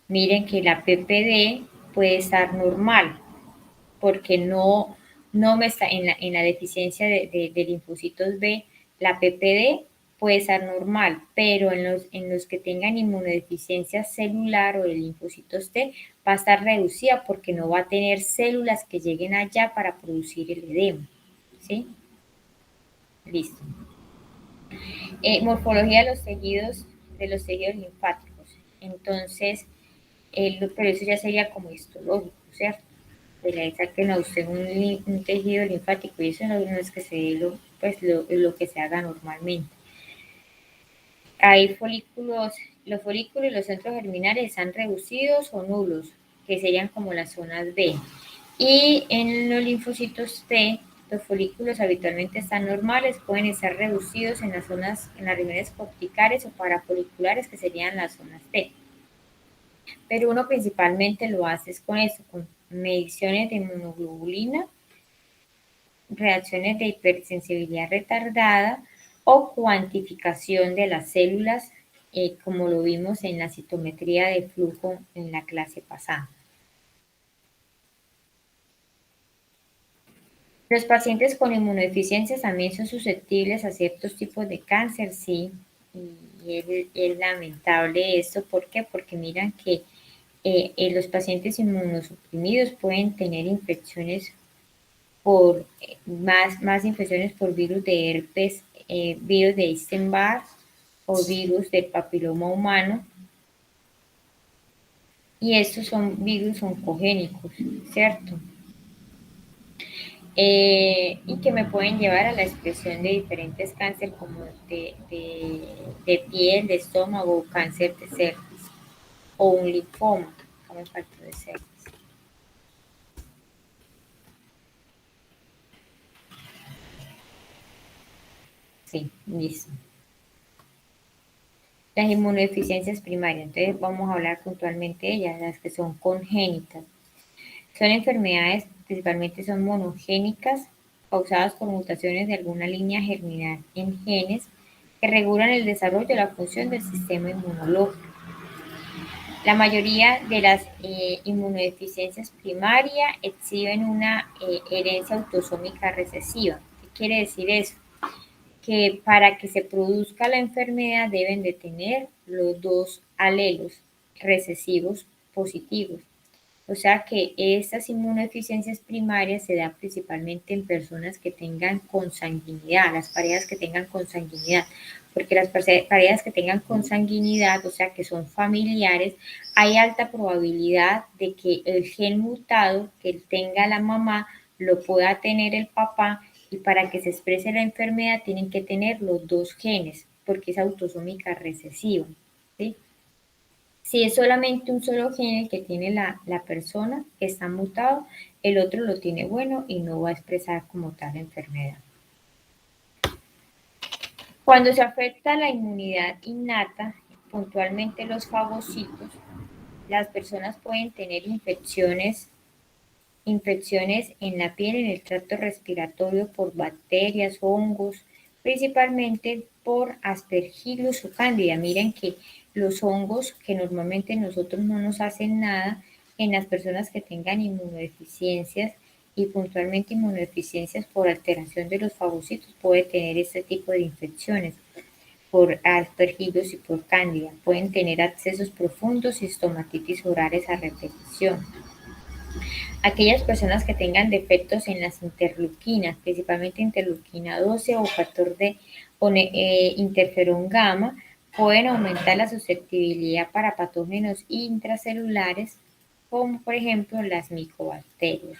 miren que la PPD puede estar normal, porque no me está en la deficiencia de linfocitos B, la PPD puede estar normal, pero en los que tengan inmunodeficiencia celular o de linfocitos T va a estar reducida porque no va a tener células que lleguen allá para producir el edema. ¿Sí? Listo. Morfología de los tejidos linfáticos. Entonces, pero eso ya sería como histológico, ¿cierto? Que le saquen a usted un tejido linfático y eso no es que se dé lo que se haga normalmente. Hay folículos, los folículos y los centros germinales están reducidos o nulos, que serían como las zonas B. Y en los linfocitos T, los folículos habitualmente están normales, pueden estar reducidos en las zonas, en las regiones corticales o parafoliculares, que serían las zonas T. Pero uno principalmente lo hace con eso, con mediciones de inmunoglobulina, reacciones de hipersensibilidad retardada o cuantificación de las células, como lo vimos en la citometría de flujo en la clase pasada. Los pacientes con inmunodeficiencias también son susceptibles a ciertos tipos de cáncer, sí, y es lamentable esto. ¿Por qué? Porque miran que los pacientes inmunosuprimidos pueden tener infecciones por más infecciones por virus de herpes, virus de Epstein-Barr o virus del papiloma humano. Y estos son virus oncogénicos, ¿cierto? y que me pueden llevar a la expresión de diferentes cánceres como de piel, de estómago, cáncer de cervix o un linfoma. Acá me faltó de cervix. Sí, listo. Las inmunodeficiencias primarias, entonces vamos a hablar puntualmente de ellas, las que son congénitas. Son enfermedades, principalmente son monogénicas, causadas por mutaciones de alguna línea germinal en genes que regulan el desarrollo de la función del sistema inmunológico. La mayoría de las inmunodeficiencias primarias exhiben una herencia autosómica recesiva. ¿Qué quiere decir eso? Que para que se produzca la enfermedad deben de tener los dos alelos recesivos positivos. O sea que estas inmunodeficiencias primarias se dan principalmente en personas que tengan consanguinidad, las parejas que tengan consanguinidad, porque las parejas que tengan consanguinidad, o sea que son familiares, hay alta probabilidad de que el gen mutado que tenga la mamá lo pueda tener el papá, y para que se exprese la enfermedad tienen que tener los dos genes, porque es autosómica recesiva, ¿sí? Si es solamente un solo gen el que tiene la persona que está mutado, el otro lo tiene bueno y no va a expresar como tal la enfermedad. Cuando se afecta la inmunidad innata, puntualmente los fagocitos, las personas pueden tener infecciones en la piel, en el tracto respiratorio por bacterias, hongos, principalmente por Aspergillus o Candida. Miren que los hongos que normalmente nosotros no nos hacen nada, en las personas que tengan inmunodeficiencias y puntualmente inmunodeficiencias por alteración de los fagocitos puede tener este tipo de infecciones por Aspergillus y por Candida. Pueden tener abscesos profundos y estomatitis orales a repetición. Aquellas personas que tengan defectos en las interleuquinas, principalmente interleuquina 12 o 14 o interferón gamma, pueden aumentar la susceptibilidad para patógenos intracelulares, como por ejemplo las micobacterias.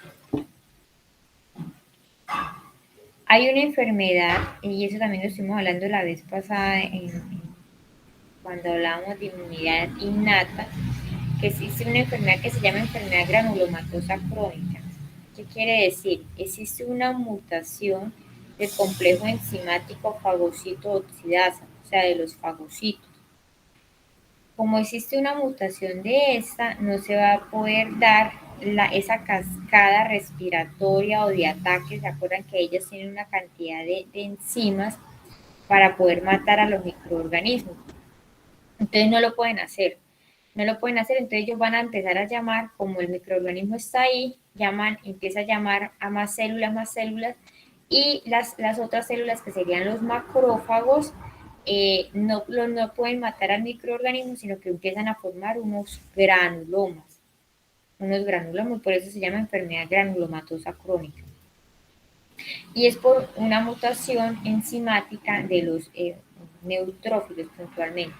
Hay una enfermedad, y eso también lo estuvimos hablando la vez pasada cuando hablábamos de inmunidad innata, que existe una enfermedad que se llama enfermedad granulomatosa crónica. ¿Qué quiere decir? Existe una mutación del complejo enzimático fagocito oxidasa, o sea, de los fagocitos. Como existe una mutación de esta, no se va a poder dar esa cascada respiratoria o de ataques. ¿Se acuerdan que ellas tienen una cantidad de enzimas para poder matar a los microorganismos? Entonces no lo pueden hacer. No lo pueden hacer, entonces ellos van a empezar a llamar, como el microorganismo está ahí, empieza a llamar a más células, y las otras células que serían los macrófagos no pueden matar al microorganismo, sino que empiezan a formar unos granulomas, y por eso se llama enfermedad granulomatosa crónica. Y es por una mutación enzimática de los neutrófilos puntualmente.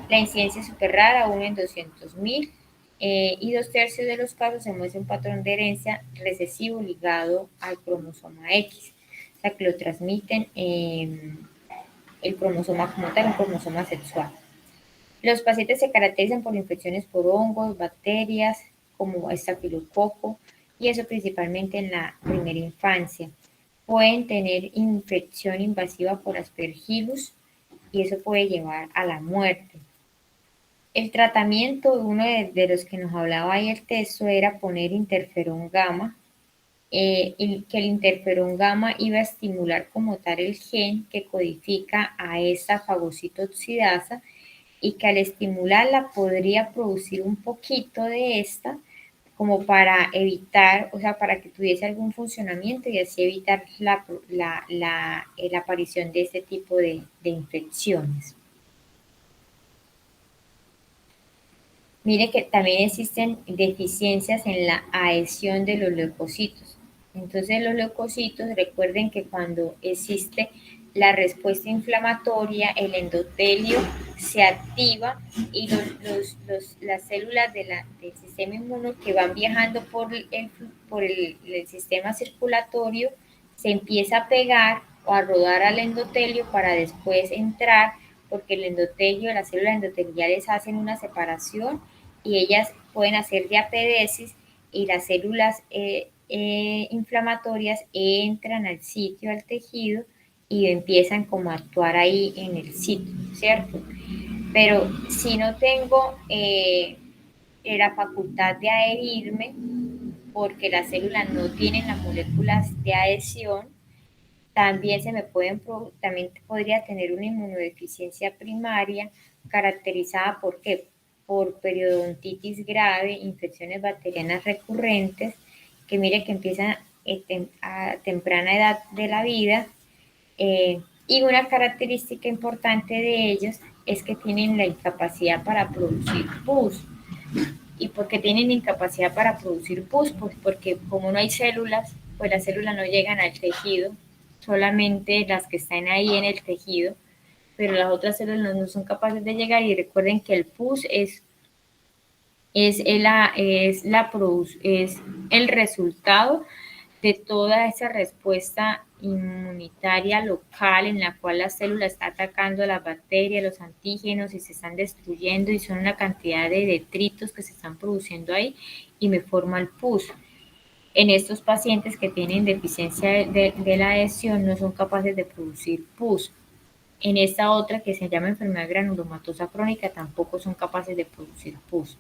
La incidencia es súper rara, 1 en 200.000, y 2/3 de los casos se muestra un patrón de herencia recesivo ligado al cromosoma X, o sea que lo transmiten el cromosoma como tal, un cromosoma sexual. Los pacientes se caracterizan por infecciones por hongos, bacterias, como estafilococo, y eso principalmente en la primera infancia. Pueden tener infección invasiva por Aspergillus, y eso puede llevar a la muerte. El tratamiento, uno de los que nos hablaba ahí el texto, era poner interferón gamma, y que el interferón gamma iba a estimular como tal el gen que codifica a esta fagocito oxidasa, y que al estimularla podría producir un poquito de esta como para evitar, o sea, para que tuviese algún funcionamiento y así evitar la aparición de este tipo de infecciones. Mire que también existen deficiencias en la adhesión de los leucocitos. Entonces los leucocitos, recuerden que cuando existe la respuesta inflamatoria, el endotelio se activa y las células del sistema inmune que van viajando por el sistema circulatorio se empieza a pegar o a rodar al endotelio para después entrar, porque el endotelio, las células endoteliales hacen una separación y ellas pueden hacer diapedesis y las células inflamatorias entran al sitio, al tejido, y empiezan como a actuar ahí en el sitio, ¿cierto? Pero si no tengo la facultad de adherirme, porque las células no tienen las moléculas de adhesión, también también podría tener una inmunodeficiencia primaria caracterizada por ¿qué? Por periodontitis grave, infecciones bacterianas recurrentes, que mire que empiezan a temprana edad de la vida, y una característica importante de ellos es que tienen la incapacidad para producir pus. ¿Y por qué tienen incapacidad para producir pus? Pues porque como no hay células, pues las células no llegan al tejido, solamente las que están ahí en el tejido, pero las otras células no son capaces de llegar. Y recuerden que el pus es el resultado de toda esa respuesta inmunitaria local en la cual la célula está atacando a las bacterias, los antígenos, y se están destruyendo, y son una cantidad de detritos que se están produciendo ahí y me forma el pus. En estos pacientes que tienen deficiencia de la adhesión no son capaces de producir pus. En esta otra que se llama enfermedad granulomatosa crónica tampoco son capaces de producir pus.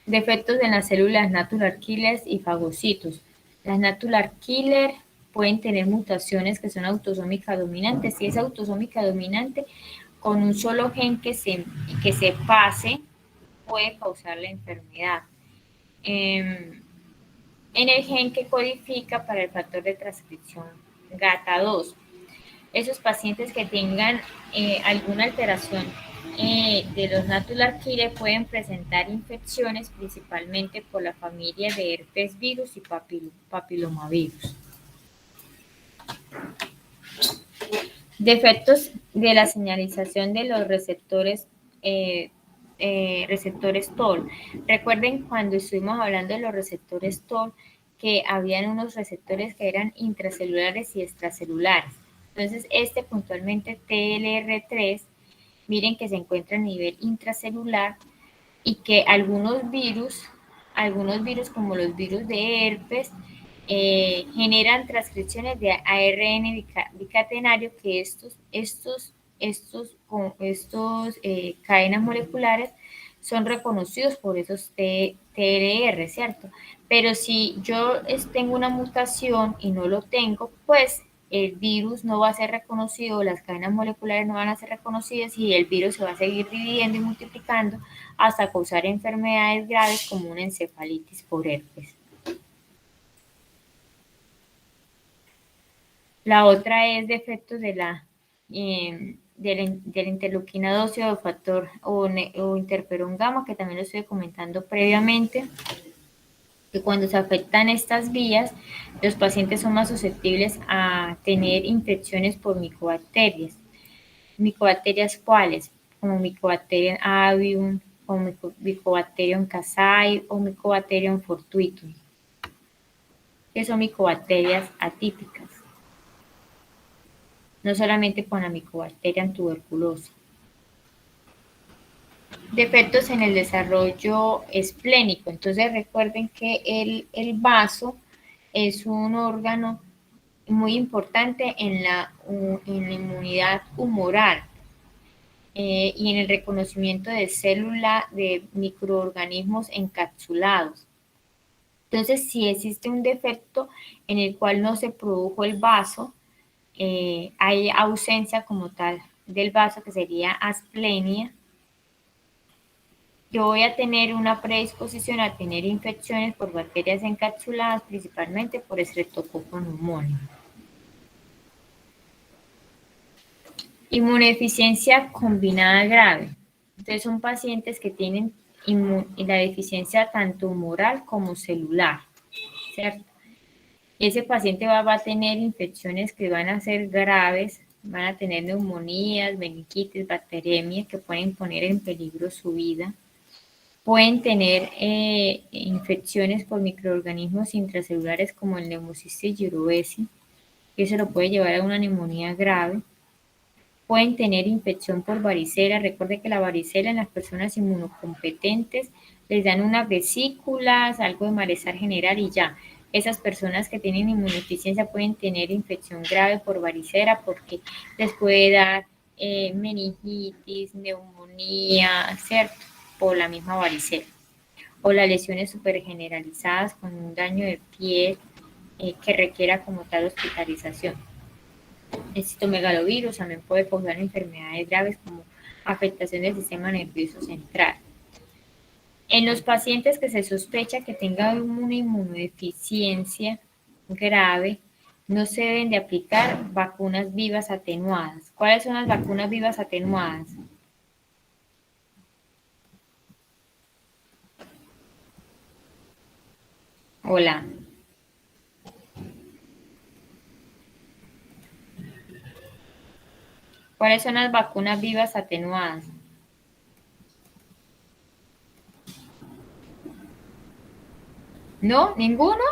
Defectos en las células natural killers y fagocitos. Las natural killer pueden tener mutaciones que son autosómicas dominantes. Si es autosómica dominante, con un solo gen que se pase puede causar la enfermedad. En el gen que codifica para el factor de transcripción GATA2. Esos pacientes que tengan alguna alteración de los natural killer pueden presentar infecciones principalmente por la familia de herpes virus y papilomavirus. Defectos de la señalización de los receptores TOL. Recuerden cuando estuvimos hablando de los receptores TOL que habían unos receptores que eran intracelulares y extracelulares. Entonces, puntualmente TLR3, miren que se encuentra a nivel intracelular y que algunos virus como los virus de herpes, generan transcripciones de ARN bicatenario, que estos cadenas moleculares son reconocidos por esos TLR, ¿cierto? Pero si yo tengo una mutación y no lo tengo, pues el virus no va a ser reconocido, las cadenas moleculares no van a ser reconocidas y el virus se va a seguir dividiendo y multiplicando hasta causar enfermedades graves como una encefalitis por herpes. La otra es defectos de la interleuquina 12 o factor o interferón gamma, que también lo estoy comentando previamente, que cuando se afectan estas vías, los pacientes son más susceptibles a tener infecciones por micobacterias. ¿Micobacterias cuáles? Como Mycobacterium avium, como Mycobacterium casei o Mycobacterium fortuitum, que son micobacterias atípicas. No solamente con la Mycobacterium tuberculosa. Defectos en el desarrollo esplénico. Entonces recuerden que el vaso es un órgano muy importante en la inmunidad humoral y en el reconocimiento de células de microorganismos encapsulados. Entonces, si existe un defecto en el cual no se produjo el vaso, hay ausencia como tal del vaso, que sería asplenia. Yo voy a tener una predisposición a tener infecciones por bacterias encapsuladas, principalmente por Streptococcus pneumoniae. Inmunodeficiencia combinada grave. Entonces son pacientes que tienen la deficiencia tanto humoral como celular, ¿cierto? Ese paciente va a tener infecciones que van a ser graves, van a tener neumonías, meningitis, bacteremia que pueden poner en peligro su vida. Pueden tener infecciones por microorganismos intracelulares como el Pneumocystis jirovecii, que se lo puede llevar a una neumonía grave. Pueden tener infección por varicela. Recuerde que la varicela en las personas inmunocompetentes les dan unas vesículas, algo de malestar general y ya. Esas personas que tienen inmunodeficiencia pueden tener infección grave por varicela porque les puede dar meningitis, neumonía, ¿cierto? Por la misma varicela. O las lesiones supergeneralizadas con un daño de piel que requiera como tal hospitalización. El citomegalovirus también puede causar enfermedades graves como afectación del sistema nervioso central. En los pacientes que se sospecha que tengan una inmunodeficiencia grave, no se deben de aplicar vacunas vivas atenuadas. ¿Cuáles son las vacunas vivas atenuadas? Hola. ¿Cuáles son las vacunas vivas atenuadas? ¿No? ¿Ninguno?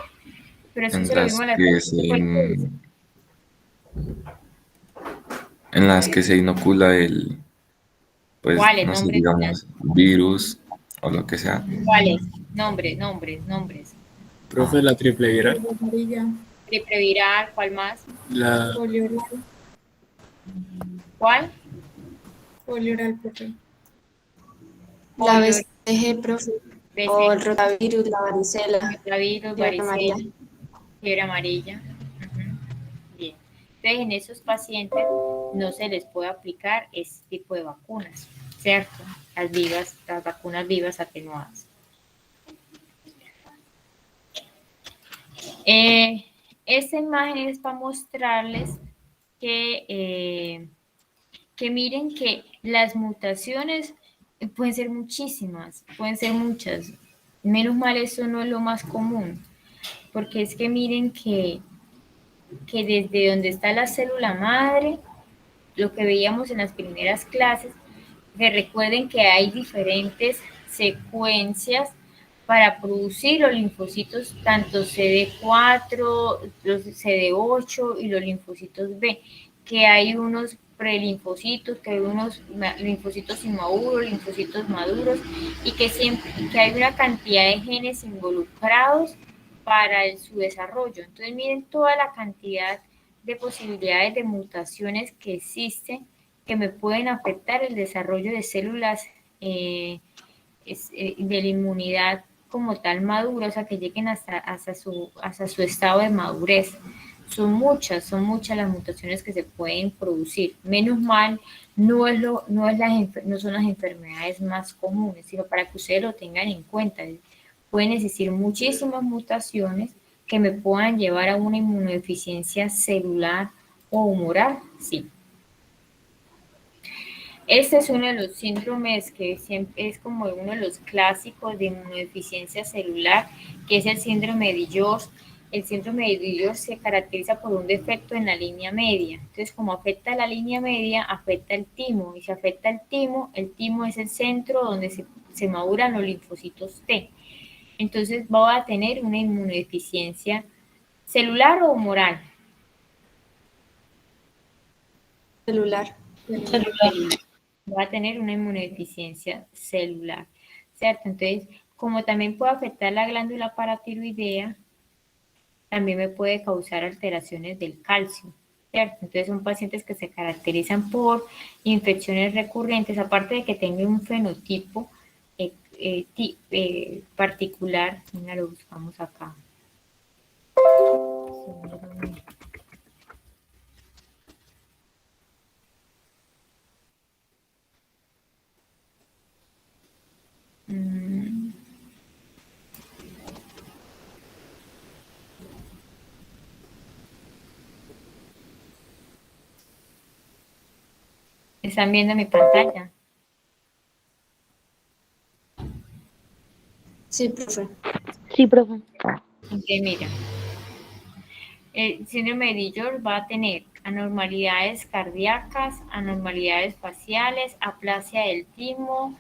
Pero eso En se lo vimos las a la que en las que se inocula el, pues, ¿Cuáles? no sé, Nombres. digamos, virus o lo que sea. ¿Cuáles? Nombres. Ah, Profe, la triple viral, Amarilla, Triple viral, ¿cuál más? la polio oral, ¿Cuál? polio oral, profe. La Polio, BCG, profe, o el BCG, rotavirus, la varicela, rotavirus, fiebre amarilla. varicela, fiebre amarilla. Ujú. Bien. Entonces, en esos pacientes no se les puede aplicar este tipo de vacunas, ¿cierto? Las vacunas vivas atenuadas. Esta imagen es para mostrarles que miren que las mutaciones pueden ser muchísimas, pueden ser muchas. Menos mal eso no es lo más común, porque es que miren que desde donde está la célula madre, lo que veíamos en las primeras clases, que recuerden que hay diferentes secuencias para producir los linfocitos, tanto CD4, los CD8 y los linfocitos B, que hay unos prelinfocitos, que hay unos linfocitos inmaduros, linfocitos maduros, y que siempre que hay una cantidad de genes involucrados para su desarrollo. Entonces miren toda la cantidad de posibilidades de mutaciones que existen que me pueden afectar el desarrollo de células de la inmunidad como tal madura, o sea, que lleguen hasta su estado de madurez. Son muchas las mutaciones que se pueden producir. Menos mal, no son las enfermedades más comunes, sino para que ustedes lo tengan en cuenta. Pueden existir muchísimas mutaciones que me puedan llevar a una inmunodeficiencia celular o humoral, sí. Este es uno de los síndromes que siempre es como uno de los clásicos de inmunodeficiencia celular, que es el síndrome de George. El síndrome de George se caracteriza por un defecto en la línea media. Entonces, como afecta la línea media, afecta el timo. Y si afecta el timo es el centro donde se maduran los linfocitos T. Entonces, va a tener una inmunodeficiencia celular o humoral. Celular. Va a tener una inmunodeficiencia celular, ¿cierto? Entonces, como también puede afectar la glándula paratiroidea, también me puede causar alteraciones del calcio, ¿cierto? Entonces, son pacientes que se caracterizan por infecciones recurrentes, aparte de que tengan un fenotipo particular. Mira, lo buscamos acá. ¿Están viendo mi pantalla? Sí, profe. Sí, profe. Ok, mira. El síndrome de George va a tener anormalidades cardíacas, anormalidades faciales, aplasia del timo,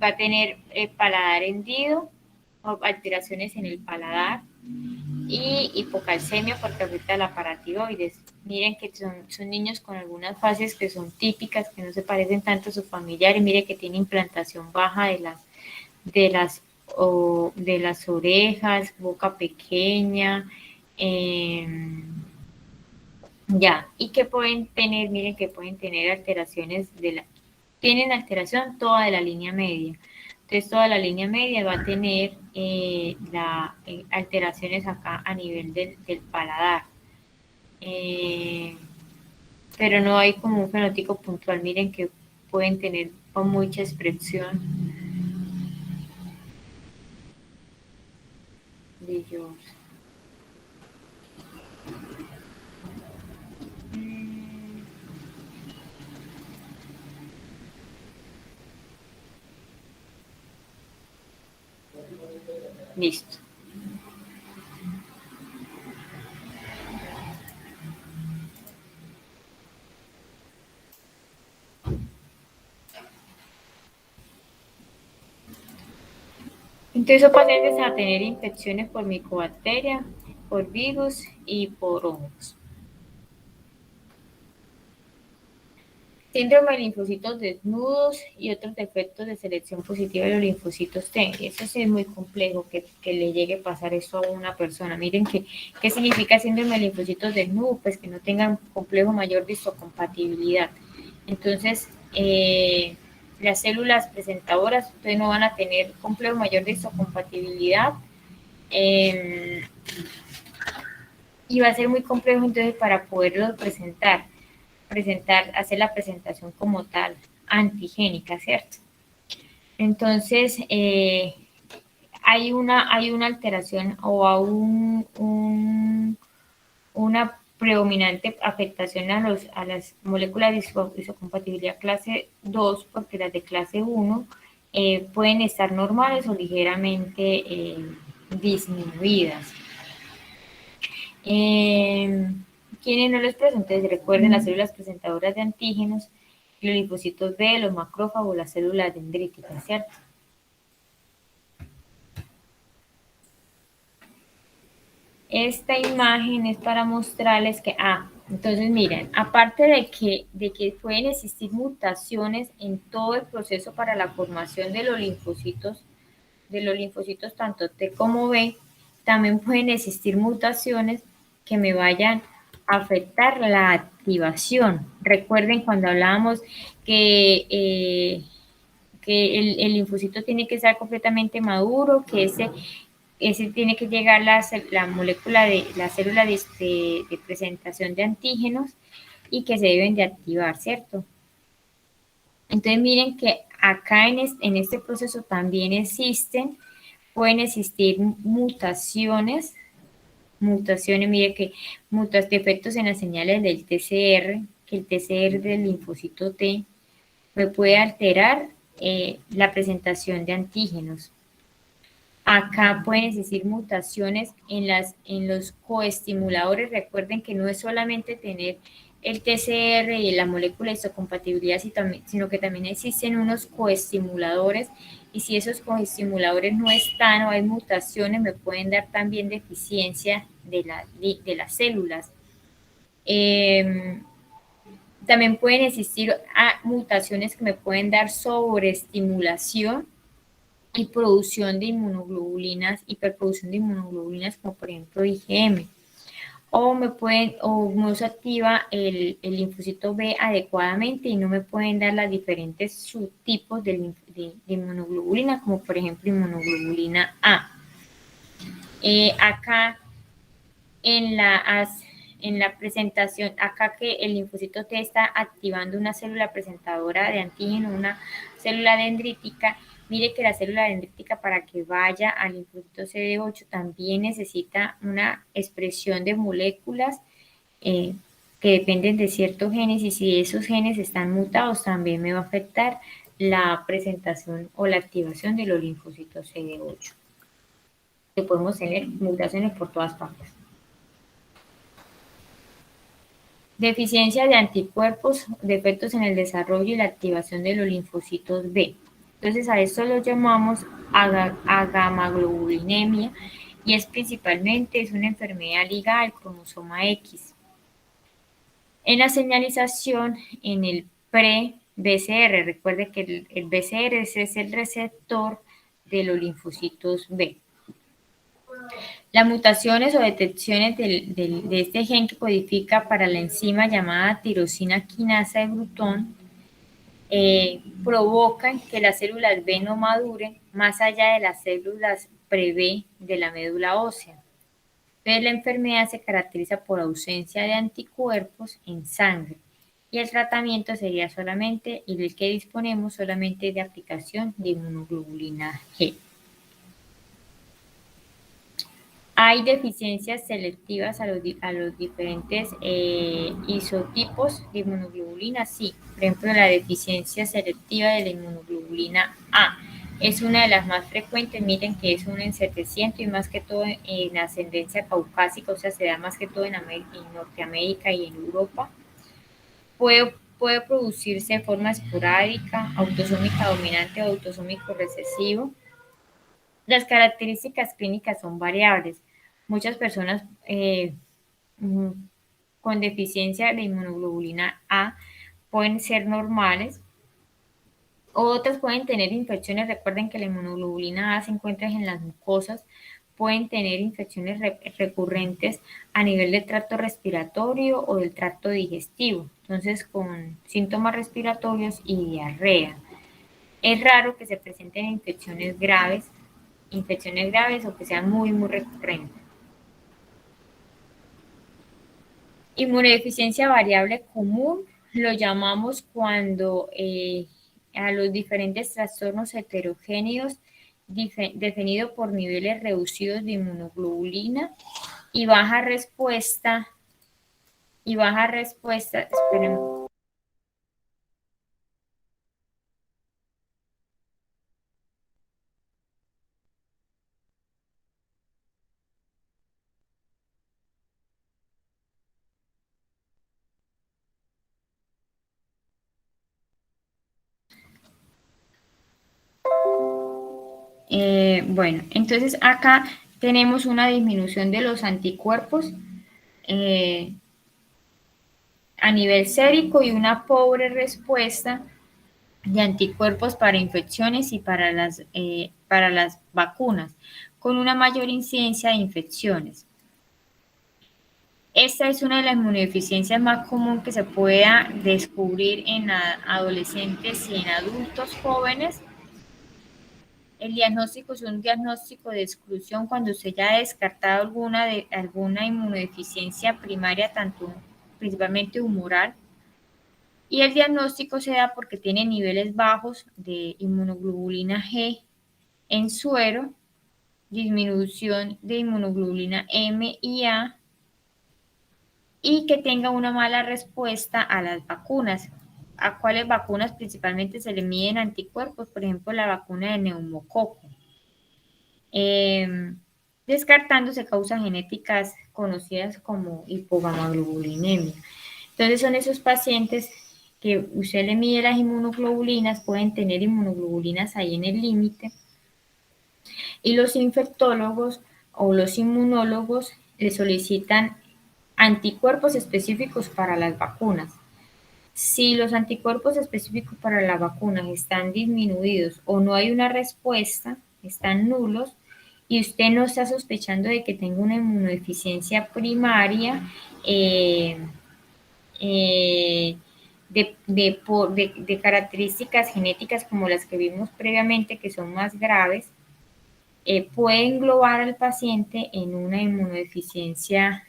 va a tener paladar hendido, alteraciones en el paladar y hipocalcemia porque afecta al aparato tiroides. Miren que son niños con algunas fases que son típicas, que no se parecen tanto a sus familiares. Miren que tiene implantación baja de las orejas, boca pequeña, ya, y que pueden tener, miren que pueden tener alteraciones tienen alteración toda de la línea media. Entonces toda la línea media va a tener alteraciones acá a nivel del paladar. Pero no hay como un fenotipo puntual. Miren que pueden tener con mucha expresión de George. Listo. Entonces son pacientes a tener infecciones por micobacteria, por virus y por hongos. Síndrome de linfocitos desnudos y otros defectos de selección positiva de los linfocitos T. Eso sí es muy complejo que le llegue a pasar eso a una persona. Miren ¿qué significa síndrome de linfocitos desnudos? Pues que no tengan complejo mayor de histocompatibilidad. Entonces, las células presentadoras ustedes no van a tener complejo mayor de histocompatibilidad. Y va a ser muy complejo entonces para poderlo hacer la presentación como tal, antigénica, ¿cierto? Entonces, hay una alteración o a una predominante afectación a las moléculas de isocompatibilidad clase 2, porque las de clase 1 pueden estar normales o ligeramente disminuidas. Quienes no los presenten, recuerden las células presentadoras de antígenos, los linfocitos B, los macrófagos, las células dendríticas, ¿cierto? Esta imagen es para mostrarles que, entonces miren, aparte de que pueden existir mutaciones en todo el proceso para la formación de los linfocitos tanto T como B, también pueden existir mutaciones que me vayan a afectar la activación. Recuerden cuando hablábamos que el linfocito tiene que estar completamente maduro, que ese tiene que llegar la célula de presentación de antígenos y que se deben de activar, ¿cierto? Entonces miren que acá en este proceso también pueden existir mutaciones, mire que defectos en las señales del TCR, que el TCR del linfocito T me puede alterar la presentación de antígenos. Acá pueden existir mutaciones en los coestimuladores. Recuerden que no es solamente tener el TCR y la molécula de histocompatibilidad, sino que también existen unos coestimuladores, y si esos coestimuladores no están o hay mutaciones, me pueden dar también deficiencia de las células. También pueden existir mutaciones que me pueden dar sobreestimulación y producción de inmunoglobulinas, hiperproducción de inmunoglobulinas, como por ejemplo IgM. O no se activa el linfocito B adecuadamente y no me pueden dar las diferentes subtipos de inmunoglobulina, como por ejemplo inmunoglobulina A. Acá en la presentación, acá que el linfocito T está activando una célula presentadora de antígeno, una célula dendrítica. Mire que la célula dendrítica, para que vaya al linfocito CD8, también necesita una expresión de moléculas que dependen de ciertos genes, y si esos genes están mutados también me va a afectar la presentación o la activación de los linfocitos CD8. que podemos tener mutaciones por todas partes. Deficiencia de anticuerpos, defectos en el desarrollo y la activación de los linfocitos B. Entonces a esto lo llamamos agamaglobulinemia y es principalmente una enfermedad ligada al cromosoma X. En la señalización, en el pre-BCR, recuerde que el BCR es el receptor de los linfocitos B. Las mutaciones o detecciones de este gen que codifica para la enzima llamada tirosina quinasa de Bruton provocan que las células B no maduren más allá de las células pre-B de la médula ósea. Entonces, la enfermedad se caracteriza por ausencia de anticuerpos en sangre y el tratamiento sería solamente, y del que disponemos solamente de aplicación de inmunoglobulina G. Hay deficiencias selectivas a los diferentes isotipos de inmunoglobulina, sí. Por ejemplo, la deficiencia selectiva de la inmunoglobulina A es una de las más frecuentes. Miren que es una en 700 y más que todo en ascendencia caucásica, o sea, se da más que todo en Norteamérica y en Europa. Puede producirse de forma esporádica, autosómica dominante o autosómico recesivo. Las características clínicas son variables. Muchas personas con deficiencia de inmunoglobulina A pueden ser normales, otras pueden tener infecciones. Recuerden que la inmunoglobulina A se encuentra en las mucosas, pueden tener infecciones recurrentes a nivel del tracto respiratorio o del tracto digestivo, entonces con síntomas respiratorios y diarrea. Es raro que se presenten infecciones graves o que sean muy recurrentes. Inmunodeficiencia variable común lo llamamos cuando a los diferentes trastornos heterogéneos definidos por niveles reducidos de inmunoglobulina y baja respuesta, esperemos. Bueno, entonces acá tenemos una disminución de los anticuerpos a nivel sérico y una pobre respuesta de anticuerpos para infecciones y para las vacunas, con una mayor incidencia de infecciones. Esta es una de las inmunodeficiencias más comunes que se pueda descubrir en adolescentes y en adultos jóvenes. El diagnóstico es un diagnóstico de exclusión cuando se haya descartado alguna inmunodeficiencia primaria, principalmente humoral, y el diagnóstico se da porque tiene niveles bajos de inmunoglobulina G en suero, disminución de inmunoglobulina M y A, y que tenga una mala respuesta a las vacunas. ¿A cuáles vacunas principalmente se le miden anticuerpos? Por ejemplo, la vacuna de neumococo. Descartándose causas genéticas conocidas como hipogamaglobulinemia. Entonces son esos pacientes que usted le mide las inmunoglobulinas, pueden tener inmunoglobulinas ahí en el límite, y los infectólogos o los inmunólogos le solicitan anticuerpos específicos para las vacunas. Si los anticuerpos específicos para las vacunas están disminuidos o no hay una respuesta, están nulos, y usted no está sospechando de que tenga una inmunodeficiencia primaria de características genéticas como las que vimos previamente, que son más graves, puede englobar al paciente en una inmunodeficiencia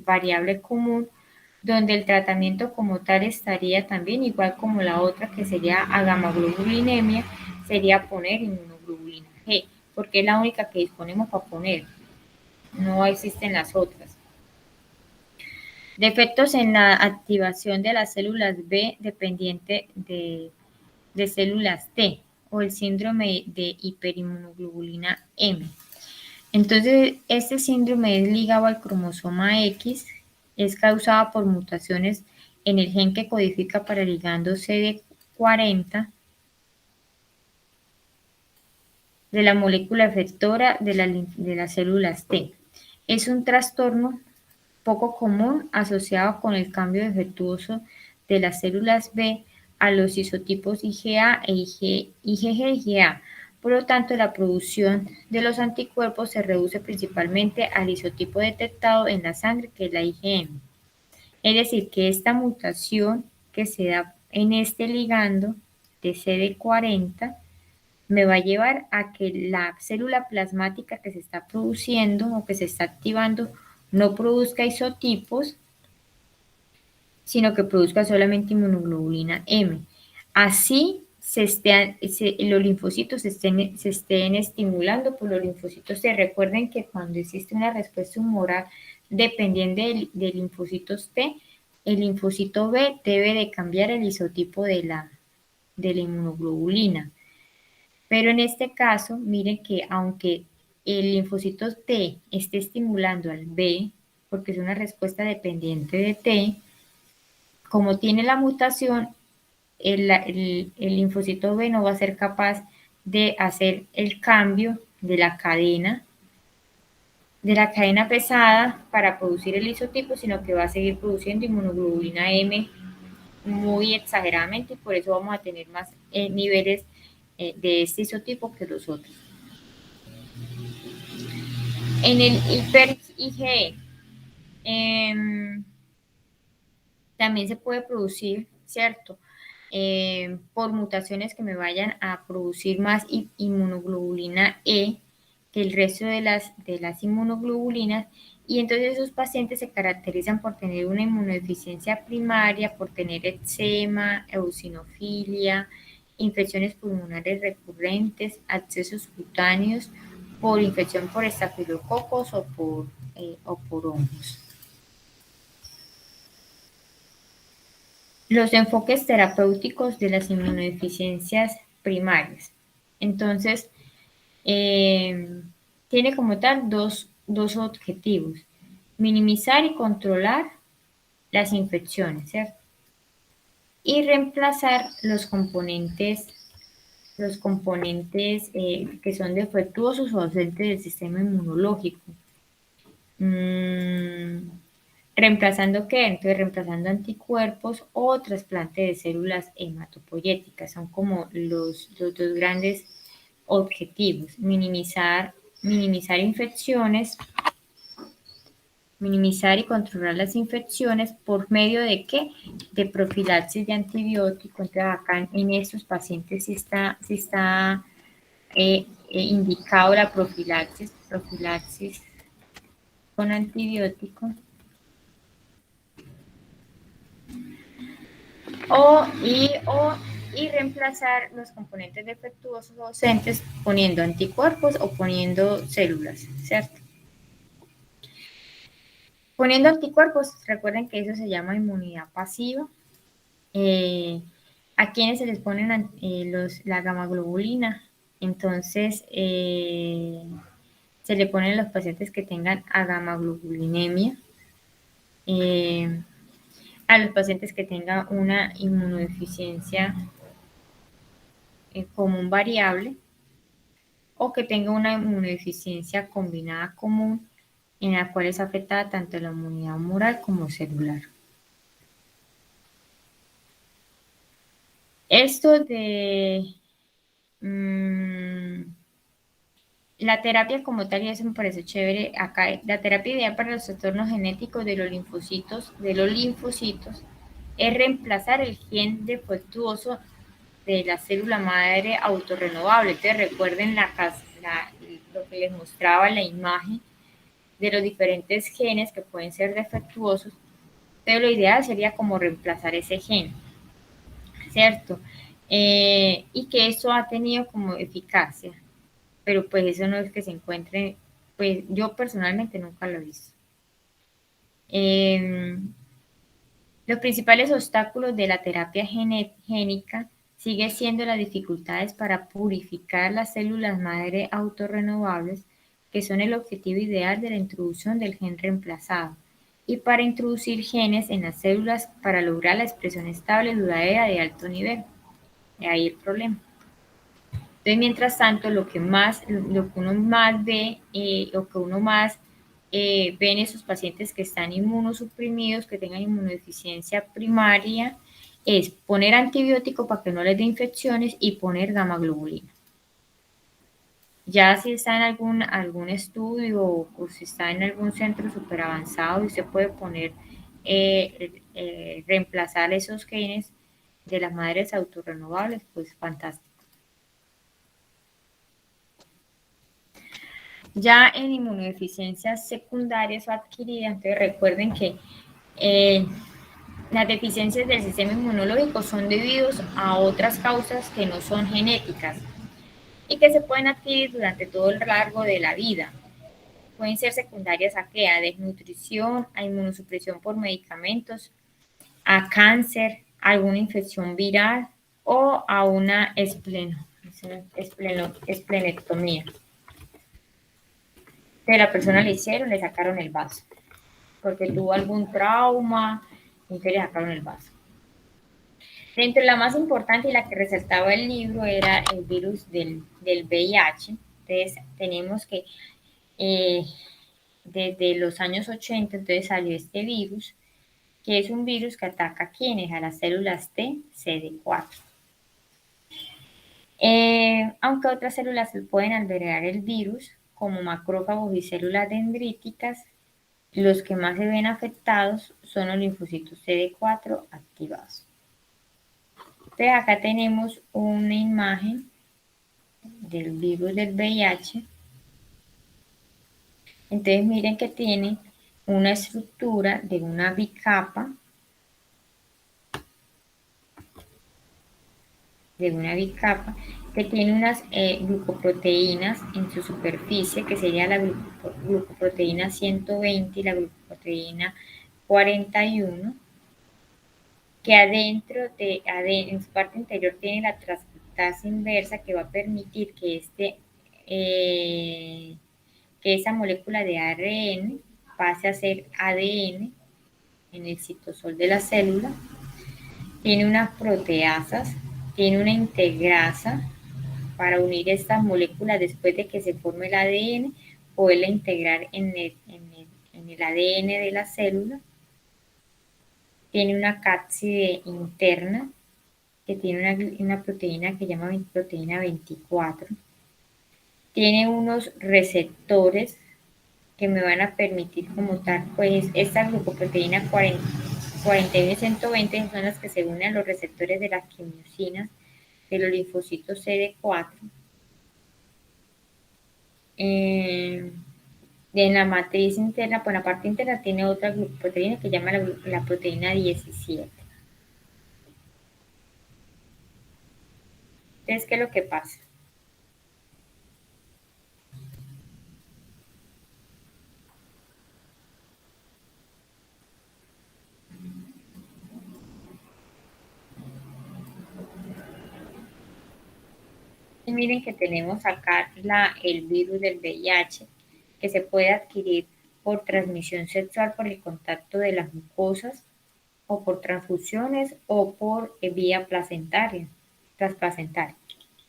variable común, donde el tratamiento como tal estaría también igual como la otra, que sería agamaglobulinemia, sería poner inmunoglobulina G, porque es la única que disponemos para poner, no existen las otras. Defectos en la activación de las células B dependiente de células T, o el síndrome de hiperinmunoglobulina M. Entonces, este síndrome es ligado al cromosoma X, es causado por mutaciones en el gen que codifica para el ligando CD40 de la molécula efectora de las células T. Es un trastorno poco común asociado con el cambio defectuoso de las células B a los isotipos IgA e IgG-IgA. Por lo tanto, la producción de los anticuerpos se reduce principalmente al isotipo detectado en la sangre, que es la IgM. Es decir, que esta mutación que se da en este ligando de CD40 me va a llevar a que la célula plasmática que se está produciendo o que se está activando no produzca isotipos, sino que produzca solamente inmunoglobulina M. Así los linfocitos se estén estimulando por los linfocitos T. Recuerden que cuando existe una respuesta humoral dependiente de linfocitos T, el linfocito B debe de cambiar el isotipo de la inmunoglobulina. Pero en este caso, miren que aunque el linfocito T esté estimulando al B, porque es una respuesta dependiente de T, como tiene la mutación, el linfocito B no va a ser capaz de hacer el cambio de la cadena pesada para producir el isotipo, sino que va a seguir produciendo inmunoglobulina M muy exageradamente y por eso vamos a tener más niveles de este isotipo que los otros. En el hiper-IgE también se puede producir, ¿cierto? Por mutaciones que me vayan a producir más inmunoglobulina E que el resto de las inmunoglobulinas, y entonces esos pacientes se caracterizan por tener una inmunodeficiencia primaria, por tener eczema, eosinofilia, infecciones pulmonares recurrentes, accesos cutáneos, por infección por estafilococos o por hongos. Los enfoques terapéuticos de las inmunodeficiencias primarias. Entonces, tiene como tal dos objetivos: minimizar y controlar las infecciones, ¿cierto? Y reemplazar los componentes que son defectuosos o ausentes del sistema inmunológico. ¿Reemplazando qué? Entonces, reemplazando anticuerpos o trasplante de células hematopoyéticas. Son como los dos grandes objetivos: minimizar infecciones, minimizar y controlar las infecciones por medio de ¿qué? De profilaxis de antibiótico. Entonces, acá en estos pacientes sí está indicado la profilaxis con antibiótico. Y reemplazar los componentes defectuosos o ausentes poniendo anticuerpos o poniendo células, ¿cierto? Poniendo anticuerpos, recuerden que eso se llama inmunidad pasiva. ¿A quienes se les ponen la gamaglobulina? Entonces, se le ponen a los pacientes que tengan agamaglobulinemia, a los pacientes que tengan una inmunodeficiencia común variable o que tengan una inmunodeficiencia combinada común, en la cual es afectada tanto la inmunidad humoral como celular. Esto de la terapia como tal, y eso me parece chévere acá, la terapia ideal para los trastornos genéticos de los linfocitos es reemplazar el gen defectuoso de la célula madre autorrenovable. Entonces, recuerden lo que les mostraba en la imagen de los diferentes genes que pueden ser defectuosos, pero lo ideal sería como reemplazar ese gen, ¿cierto? Y que eso ha tenido como eficacia, pero pues eso no es que se encuentre, pues yo personalmente nunca lo he visto. Los principales obstáculos de la terapia génica sigue siendo las dificultades para purificar las células madre autorrenovables, que son el objetivo ideal de la introducción del gen reemplazado, y para introducir genes en las células para lograr la expresión estable y duradera de alto nivel. De ahí el problema. Entonces, mientras tanto, lo que uno más ve, ve en esos pacientes que están inmunosuprimidos, que tengan inmunodeficiencia primaria, es poner antibiótico para que no les dé infecciones y poner gamma globulina. Ya si está en algún estudio o si está en algún centro súper avanzado y se puede poner, reemplazar esos genes de las madres autorrenovables, pues fantástico. Ya en inmunodeficiencias secundarias o adquiridas, entonces recuerden que las deficiencias del sistema inmunológico son debidos a otras causas que no son genéticas y que se pueden adquirir durante todo el largo de la vida. Pueden ser secundarias a qué, a desnutrición, a inmunosupresión por medicamentos, a cáncer, a alguna infección viral o a una esplenectomía. Que la persona le sacaron el vaso, porque tuvo algún trauma y que le sacaron el vaso. Dentro de la más importante y la que resaltaba el libro era el virus del VIH. Entonces tenemos que desde los años 80 entonces salió este virus, que es un virus que ataca a ¿quiénes? A las células T, CD4. Aunque otras células pueden albergar el virus, como macrófagos y células dendríticas, los que más se ven afectados son los linfocitos CD4 activados. Entonces acá tenemos una imagen del virus del VIH. Entonces miren que tiene una estructura de una bicapa, que tiene unas glucoproteínas en su superficie, que sería la glucoproteína 120 y la glucoproteína 41, que en su parte interior tiene la transcriptasa inversa, que va a permitir que esa molécula de ARN pase a ser ADN en el citosol de la célula. Tiene unas proteasas, tiene una integrasa para unir estas moléculas después de que se forme el ADN, poderla integrar en el ADN de la célula. Tiene una cápside interna que tiene una proteína que se llama proteína 24. Tiene unos receptores que me van a permitir como tal, pues esta glucoproteína 41 y 120 son las que se unen a los receptores de las quimiosinas de los linfocitos CD4. En la matriz interna, pues en la parte interna tiene otra glucoproteína que se llama la proteína 17. Entonces, ¿qué es lo que pasa? Y miren que tenemos acá el virus del VIH, que se puede adquirir por transmisión sexual por el contacto de las mucosas, o por transfusiones, o por vía transplacentaria, o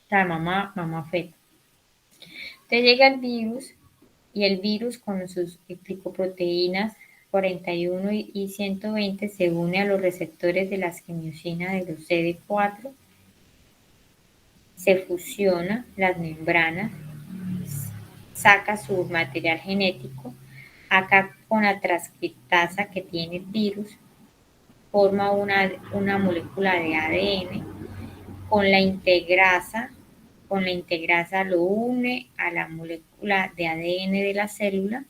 sea, mamá feto. Entonces llega el virus, y el virus con sus glicoproteínas 41 y 120 se une a los receptores de las quimiosinas de los CD4, se fusiona las membranas, saca su material genético. Acá con la transcriptasa que tiene el virus, forma una molécula de ADN. Con la integrasa lo une a la molécula de ADN de la célula.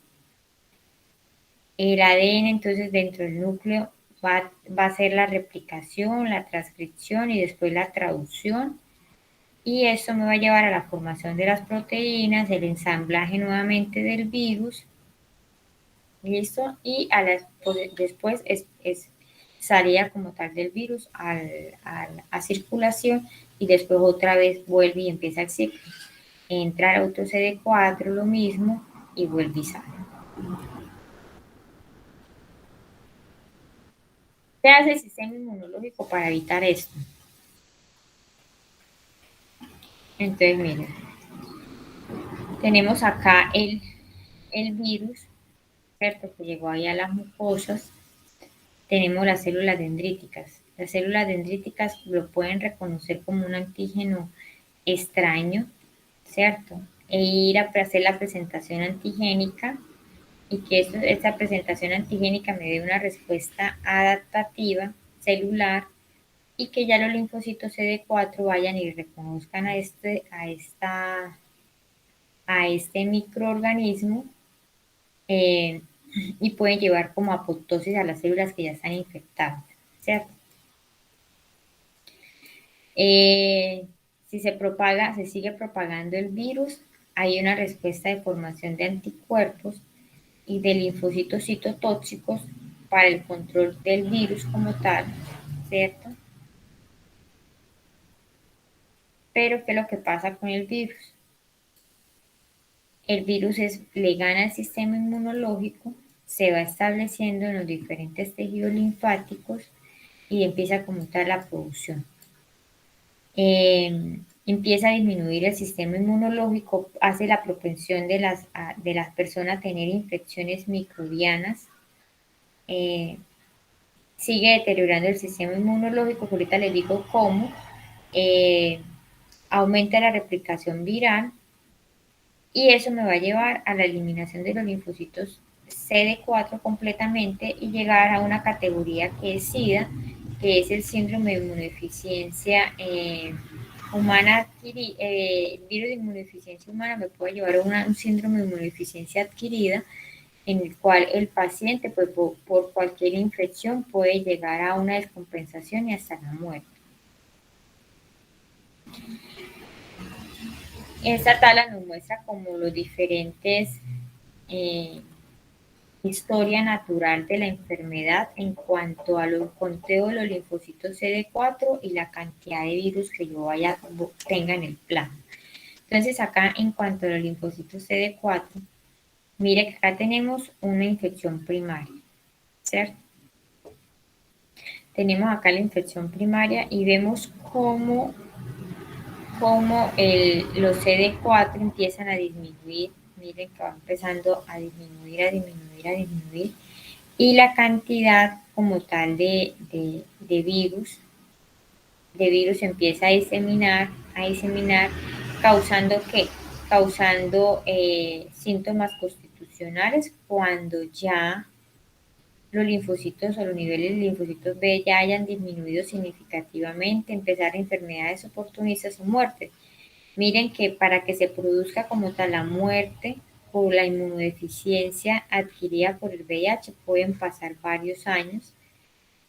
El ADN entonces dentro del núcleo va a hacer la replicación, la transcripción y después la traducción. Y eso me va a llevar a la formación de las proteínas, el ensamblaje nuevamente del virus. ¿Listo? Y después salida como tal del virus a circulación, y después otra vez vuelve y empieza el ciclo. Entra otro CD4, lo mismo, y vuelve y sale. ¿Qué hace el sistema inmunológico para evitar esto? Entonces, miren, tenemos acá el virus, ¿cierto? Que llegó ahí a las mucosas. Tenemos las células dendríticas. Las células dendríticas lo pueden reconocer como un antígeno extraño, ¿cierto? E ir a hacer la presentación antigénica y que esta presentación antigénica me dé una respuesta adaptativa celular y que ya los linfocitos CD4 vayan y reconozcan a este microorganismo y pueden llevar como apoptosis a las células que ya están infectadas, ¿cierto? Si se sigue propagando el virus, hay una respuesta de formación de anticuerpos y de linfocitos citotóxicos para el control del virus como tal, ¿cierto? Pero, ¿qué es lo que pasa con el virus? El virus le gana al sistema inmunológico, se va estableciendo en los diferentes tejidos linfáticos y empieza como tal la producción. Empieza a disminuir el sistema inmunológico, hace la propensión de las personas a tener infecciones microbianas, sigue deteriorando el sistema inmunológico, ahorita les digo cómo, aumenta la replicación viral y eso me va a llevar a la eliminación de los linfocitos CD4 completamente y llegar a una categoría que es SIDA, que es el síndrome de inmunodeficiencia humana adquirida. El virus de inmunodeficiencia humana me puede llevar a un síndrome de inmunodeficiencia adquirida, en el cual el paciente pues, por cualquier infección puede llegar a una descompensación y hasta la muerte. Esta tabla nos muestra como los diferentes historia natural de la enfermedad en cuanto a los conteos de los linfocitos CD4 y la cantidad de virus que yo tenga en el plan. Entonces acá en cuanto a los linfocitos CD4, mire que acá tenemos una infección primaria, ¿cierto? Tenemos acá la infección primaria y vemos cómo los CD4 empiezan a disminuir. Miren que va empezando a disminuir, y la cantidad como tal de virus empieza a diseminar, ¿causando qué? Causando síntomas constitucionales cuando ya los linfocitos o los niveles de linfocitos B ya hayan disminuido significativamente, empezar enfermedades oportunistas o muertes. Miren que para que se produzca como tal la muerte por la inmunodeficiencia adquirida por el VIH pueden pasar varios años.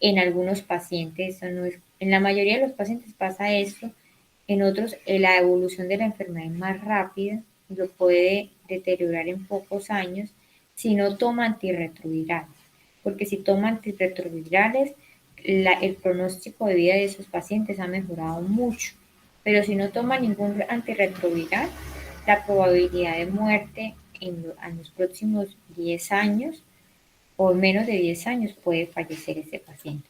En algunos pacientes, en la mayoría de los pacientes pasa esto, en otros la evolución de la enfermedad es más rápida, lo puede deteriorar en pocos años si no toma antirretrovirales, porque si toma antirretrovirales, el pronóstico de vida de esos pacientes ha mejorado mucho. Pero si no toma ningún antirretroviral, la probabilidad de muerte en los próximos 10 años o menos de 10 años puede fallecer ese paciente.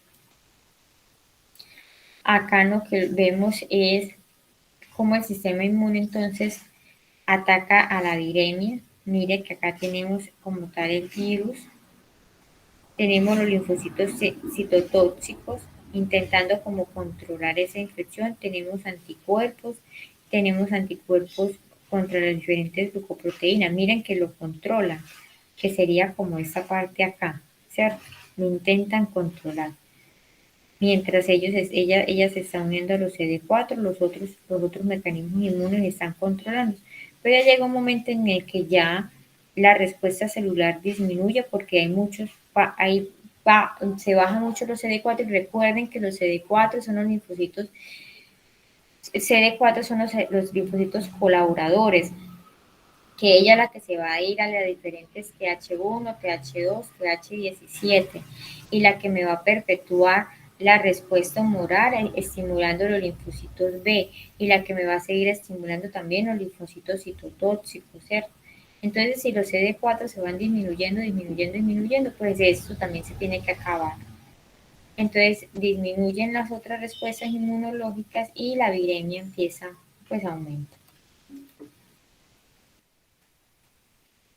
Acá lo que vemos es cómo el sistema inmune entonces ataca a la viremia. Mire que acá tenemos como tal el virus, tenemos los linfocitos citotóxicos intentando como controlar esa infección, tenemos anticuerpos contra las diferentes glucoproteínas, miren que lo controlan, que sería como esta parte acá, ¿cierto? Lo intentan controlar. Mientras ellas se están uniendo a los CD4, los otros mecanismos inmunes están controlando. Pero ya llega un momento en el que ya la respuesta celular disminuye porque se bajan mucho los CD4 y recuerden que los CD4 son los linfocitos, CD4 son los linfocitos colaboradores, que ella es la que se va a ir a las diferentes TH1, TH2, TH17 y la que me va a perpetuar la respuesta humoral estimulando los linfocitos B y la que me va a seguir estimulando también los linfocitos citotóxicos, ¿cierto? Entonces, si los CD4 se van disminuyendo, pues esto también se tiene que acabar. Entonces, disminuyen las otras respuestas inmunológicas y la viremia empieza, pues, a aumentar.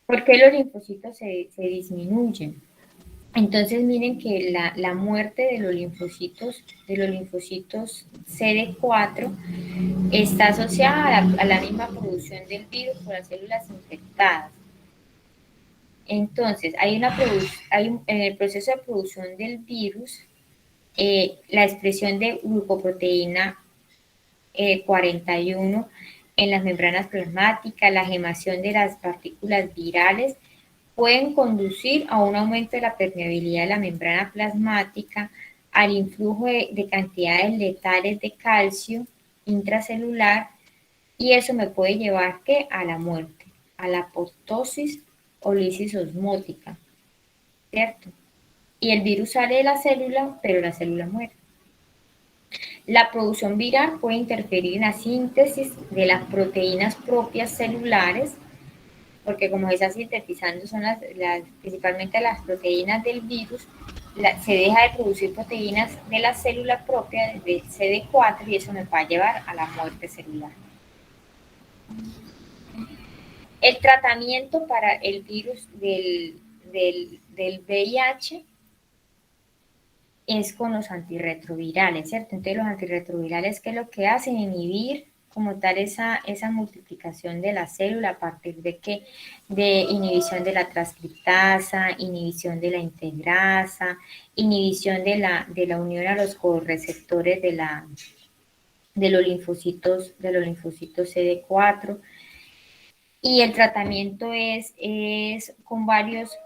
¿Por qué los linfocitos se disminuyen? Entonces miren que la muerte de los linfocitos CD4 está asociada a la misma producción del virus por las células infectadas. Entonces, en el proceso de producción del virus, la expresión de glucoproteína 41 en las membranas plasmáticas, la gemación de las partículas virales, pueden conducir a un aumento de la permeabilidad de la membrana plasmática, al influjo de cantidades letales de calcio intracelular, y eso me puede llevar ¿qué? A la muerte, a la apoptosis o lisis osmótica, ¿cierto? Y el virus sale de la célula, pero la célula muere. La producción viral puede interferir en la síntesis de las proteínas propias celulares, porque como se está sintetizando son principalmente las proteínas del virus, se deja de producir proteínas de la célula propia del CD4 y eso me va a llevar a la muerte celular. El tratamiento para el virus del VIH es con los antirretrovirales, ¿cierto? Entonces los antirretrovirales, ¿qué es lo que hacen? Inhibir como tal esa multiplicación de la célula a partir de qué? De inhibición de la transcriptasa, inhibición de la integrasa, inhibición de la unión a los correceptores de los linfocitos CD4. Y el tratamiento es con varios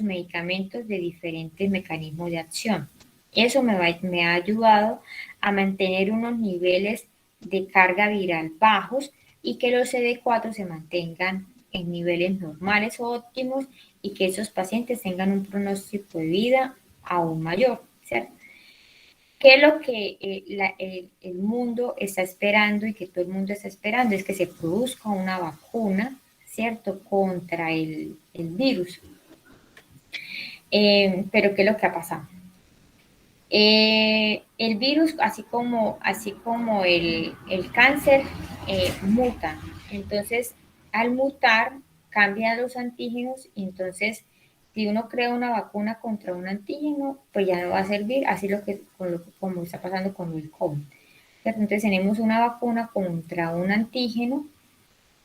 medicamentos de diferentes mecanismos de acción. Eso me ha ayudado a mantener unos niveles de carga viral bajos y que los CD4 se mantengan en niveles normales o óptimos y que esos pacientes tengan un pronóstico de vida aún mayor, ¿cierto? ¿Qué es lo que el mundo está esperando y que todo el mundo está esperando? Es que se produzca una vacuna, ¿cierto?, contra el virus. Pero ¿qué es lo que ha pasado? El virus, así como el cáncer, muta. Entonces, al mutar, cambian los antígenos y entonces, si uno crea una vacuna contra un antígeno, pues ya no va a servir, así como está pasando con el COVID. Entonces, tenemos una vacuna contra un antígeno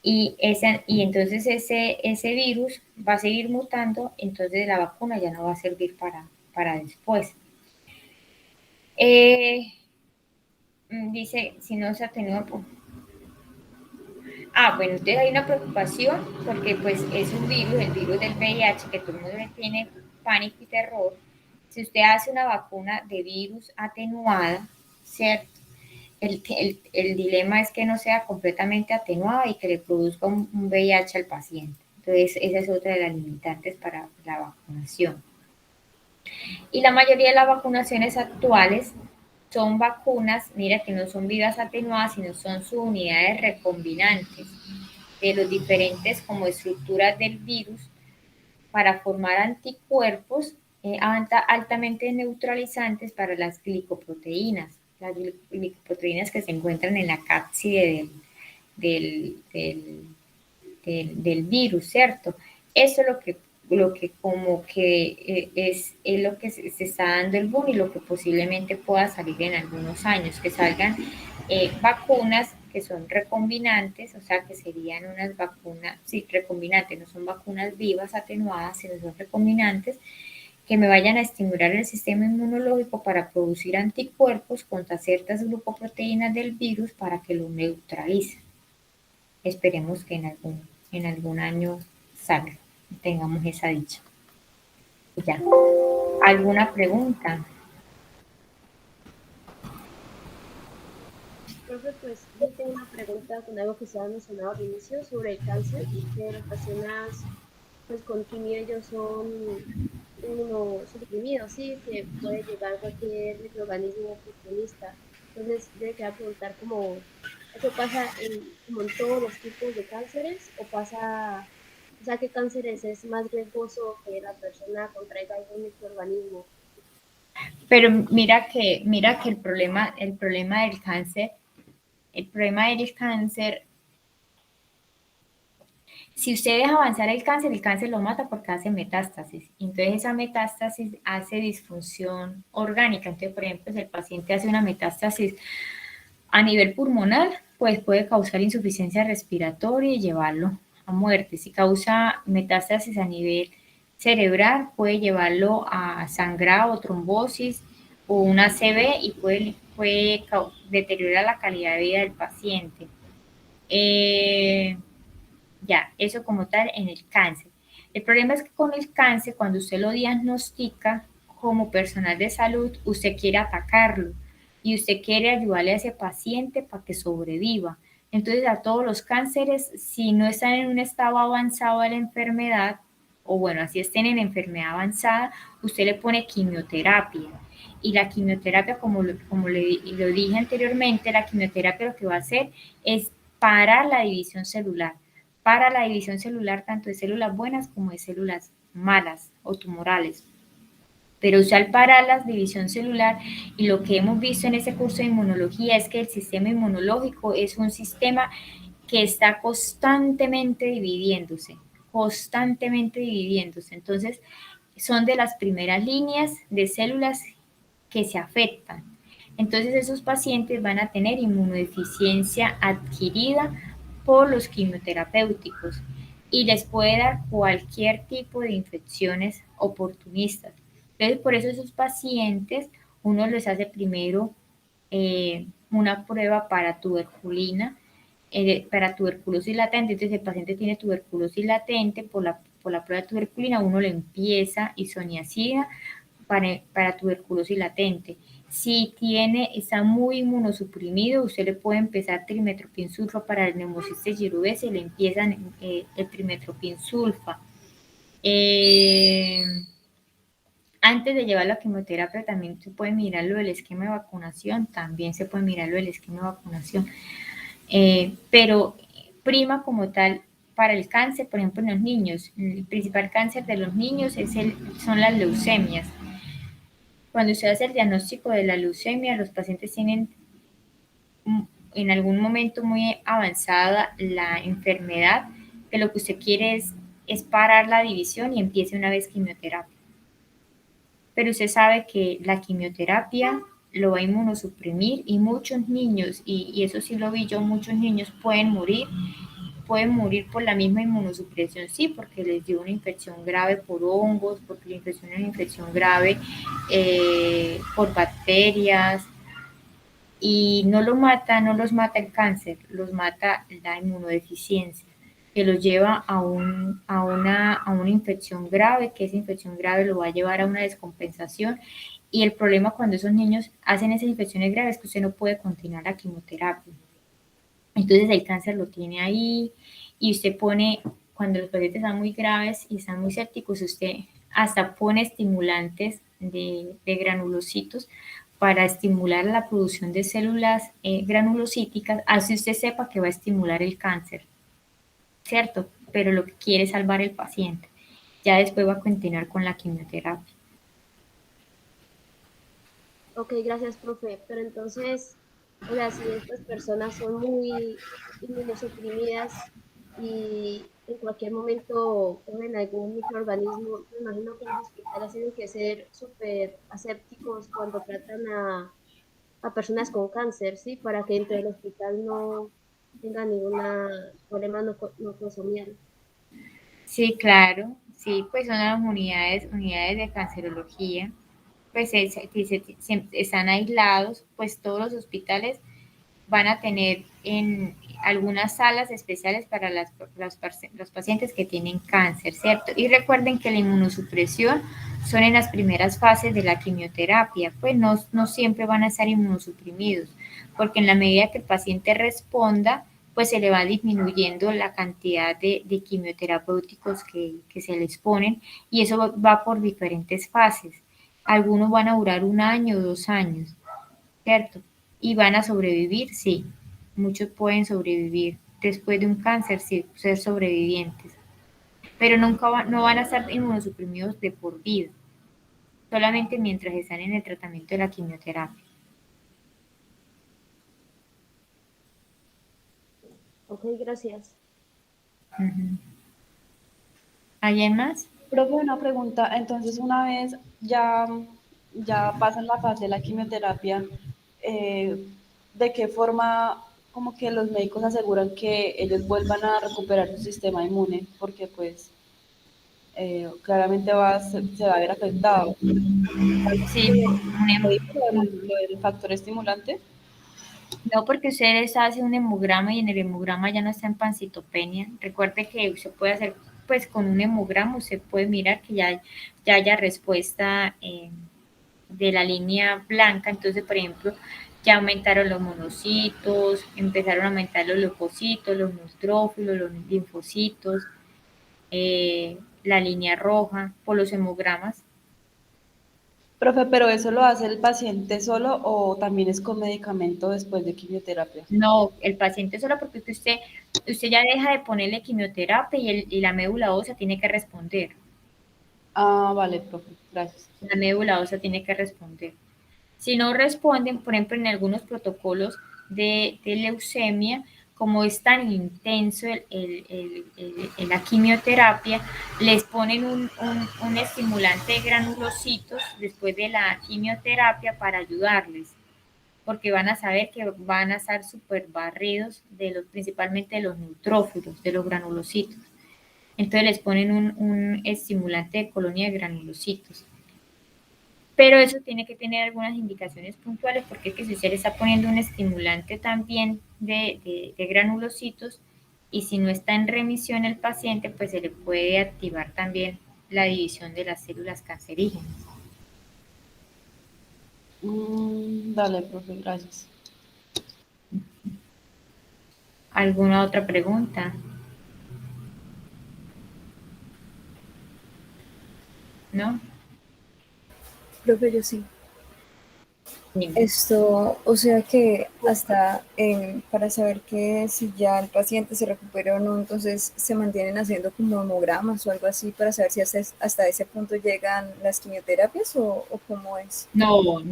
y entonces ese virus va a seguir mutando, entonces la vacuna ya no va a servir para después. Dice, si no se atenúa bueno, entonces hay una preocupación porque pues es un virus, el virus del VIH, que todo el mundo le tiene pánico y terror. Si usted hace una vacuna de virus atenuada, ¿cierto? El dilema es que no sea completamente atenuada y que le produzca un VIH al paciente. Entonces, esa es otra de las limitantes para la vacunación. Y la mayoría de las vacunaciones actuales son vacunas, mira, que no son vivas atenuadas, sino son subunidades recombinantes de los diferentes como estructuras del virus para formar anticuerpos altamente neutralizantes para las glicoproteínas que se encuentran en la cápside del virus, ¿cierto? Eso es lo que como que es lo que se está dando el boom y lo que posiblemente pueda salir en algunos años, que salgan vacunas que son recombinantes, o sea que serían unas vacunas, sí, recombinantes, no son vacunas vivas atenuadas, sino son recombinantes, que me vayan a estimular el sistema inmunológico para producir anticuerpos contra ciertas glucoproteínas del virus para que lo neutralicen. Esperemos que en algún año salga, tengamos esa dicha. Ya. ¿Alguna pregunta? Profe, pues yo tengo una pregunta con algo que se ha mencionado al inicio sobre el cáncer, que las personas pues con quimio ellos son suprimidos, ¿sí? Que puede llegar cualquier microorganismo oportunista. Entonces, yo le quería preguntar ¿eso pasa como en todos los tipos de cánceres o pasa O sea, ¿qué cánceres es más riesgoso que la persona contraiga algún microorganismo? Pero mira que el problema del cáncer, si usted deja avanzar el cáncer lo mata porque hace metástasis. Entonces esa metástasis hace disfunción orgánica. Entonces, por ejemplo, si el paciente hace una metástasis a nivel pulmonar, pues puede causar insuficiencia respiratoria y llevarlo a muerte. Si causa metástasis a nivel cerebral, puede llevarlo a sangrado o trombosis o una ACV y puede deteriorar la calidad de vida del paciente. Ya, eso como tal en el cáncer. El problema es que con el cáncer, cuando usted lo diagnostica como personal de salud, usted quiere atacarlo y usted quiere ayudarle a ese paciente para que sobreviva. Entonces, a todos los cánceres, si no están en un estado avanzado de la enfermedad, o bueno, así estén en enfermedad avanzada, usted le pone quimioterapia. Y la quimioterapia, como lo dije anteriormente, la quimioterapia lo que va a hacer es parar la división celular, para la división celular tanto de células buenas como de células malas o tumorales. Pero al parar la división celular, y lo que hemos visto en ese curso de inmunología es que el sistema inmunológico es un sistema que está constantemente dividiéndose, constantemente dividiéndose. Entonces, son de las primeras líneas de células que se afectan. Entonces, esos pacientes van a tener inmunodeficiencia adquirida por los quimioterapéuticos y les puede dar cualquier tipo de infecciones oportunistas. Entonces, por eso esos pacientes, uno les hace primero una prueba para tuberculina, para tuberculosis latente. Entonces, el paciente tiene tuberculosis latente, por la prueba de tuberculina uno le empieza isoniazida para tuberculosis latente. Si está muy inmunosuprimido, usted le puede empezar trimetoprim-sulfa para el neumocistis gyrubescens y le empiezan el trimetoprim-sulfa. Antes de llevar la quimioterapia también se puede mirar lo del esquema de vacunación, pero prima como tal para el cáncer, por ejemplo en los niños, el principal cáncer de los niños son las leucemias. Cuando usted hace el diagnóstico de la leucemia, los pacientes tienen en algún momento muy avanzada la enfermedad, que lo que usted quiere es parar la división y empiece una vez quimioterapia. Pero usted sabe que la quimioterapia lo va a inmunosuprimir y muchos niños, y eso sí lo vi yo, muchos niños pueden morir por la misma inmunosupresión, sí, porque les dio una infección grave por hongos, porque la infección es una infección grave por bacterias, y no los mata el cáncer, los mata la inmunodeficiencia, que los lleva a una infección grave, que esa infección grave lo va a llevar a una descompensación, y el problema cuando esos niños hacen esas infecciones graves es que usted no puede continuar la quimioterapia. Entonces el cáncer lo tiene ahí y usted pone, cuando los pacientes están muy graves y están muy sépticos, usted hasta pone estimulantes de granulocitos para estimular la producción de células granulocíticas, así usted sepa que va a estimular el cáncer, ¿cierto? Pero lo que quiere es salvar el paciente. Ya después va a continuar con la quimioterapia. Ok, gracias, profe. Pero entonces, o sea, si estas personas son muy inmunosuprimidas y en cualquier momento cogen algún microorganismo, me imagino que los hospitales tienen que ser súper asépticos cuando tratan a personas con cáncer, ¿sí? Para que dentro del hospital no tenga ningún problema nosocomial. Sí, claro, sí, pues son las unidades de cancerología, pues están aislados, pues todos los hospitales van a tener en algunas salas especiales para los pacientes que tienen cáncer, ¿cierto? Y recuerden que la inmunosupresión son en las primeras fases de la quimioterapia, pues no siempre van a estar inmunosuprimidos, porque en la medida que el paciente responda, pues se le va disminuyendo la cantidad de quimioterapéuticos que se les ponen, y eso va por diferentes fases. Algunos van a durar 1 año, 2 años, ¿cierto? Y van a sobrevivir, sí. Muchos pueden sobrevivir después de un cáncer, sí, ser sobrevivientes. pero nunca no van a estar inmunosuprimidos de por vida, solamente mientras están en el tratamiento de la quimioterapia. Ok, gracias. ¿Alguien más? Profe, una pregunta. Entonces, una vez ya pasan la fase de la quimioterapia, ¿de qué forma como que los médicos aseguran que ellos vuelvan a recuperar su sistema inmune? Porque pues claramente se va a ver afectado. Sí, Lo del factor estimulante. no, porque ustedes hacen un hemograma y en el hemograma ya no está en pancitopenia. Recuerde que usted puede hacer, pues con un hemograma usted puede mirar que ya haya respuesta de la línea blanca. Entonces, por ejemplo, ya aumentaron los monocitos, empezaron a aumentar los leucocitos, los neutrófilos, los linfocitos, la línea roja por los hemogramas. Profe, pero ¿eso lo hace el paciente solo o también es con medicamento después de quimioterapia? No, el paciente solo porque usted ya deja de ponerle quimioterapia y la médula ósea tiene que responder. Ah, vale, profe, gracias. La médula ósea tiene que responder. Si no responden, por ejemplo, en algunos protocolos de leucemia, como es tan intenso la quimioterapia, les ponen un estimulante de granulocitos después de la quimioterapia para ayudarles, porque van a saber que van a estar súper barridos principalmente de los neutrófilos, de los granulocitos. Entonces les ponen un estimulante de colonia de granulocitos. Pero eso tiene que tener algunas indicaciones puntuales, porque es que si usted le está poniendo un estimulante también de granulocitos, y si no está en remisión el paciente, pues se le puede activar también la división de las células cancerígenas. Dale, profe, gracias. ¿Alguna otra pregunta? ¿No? Profe, yo sí. Dime. Esto, o sea que hasta para saber que si ya el paciente se recupera o no, entonces se mantienen haciendo como hemogramas o algo así para saber si hasta ese punto llegan las quimioterapias o cómo es. No,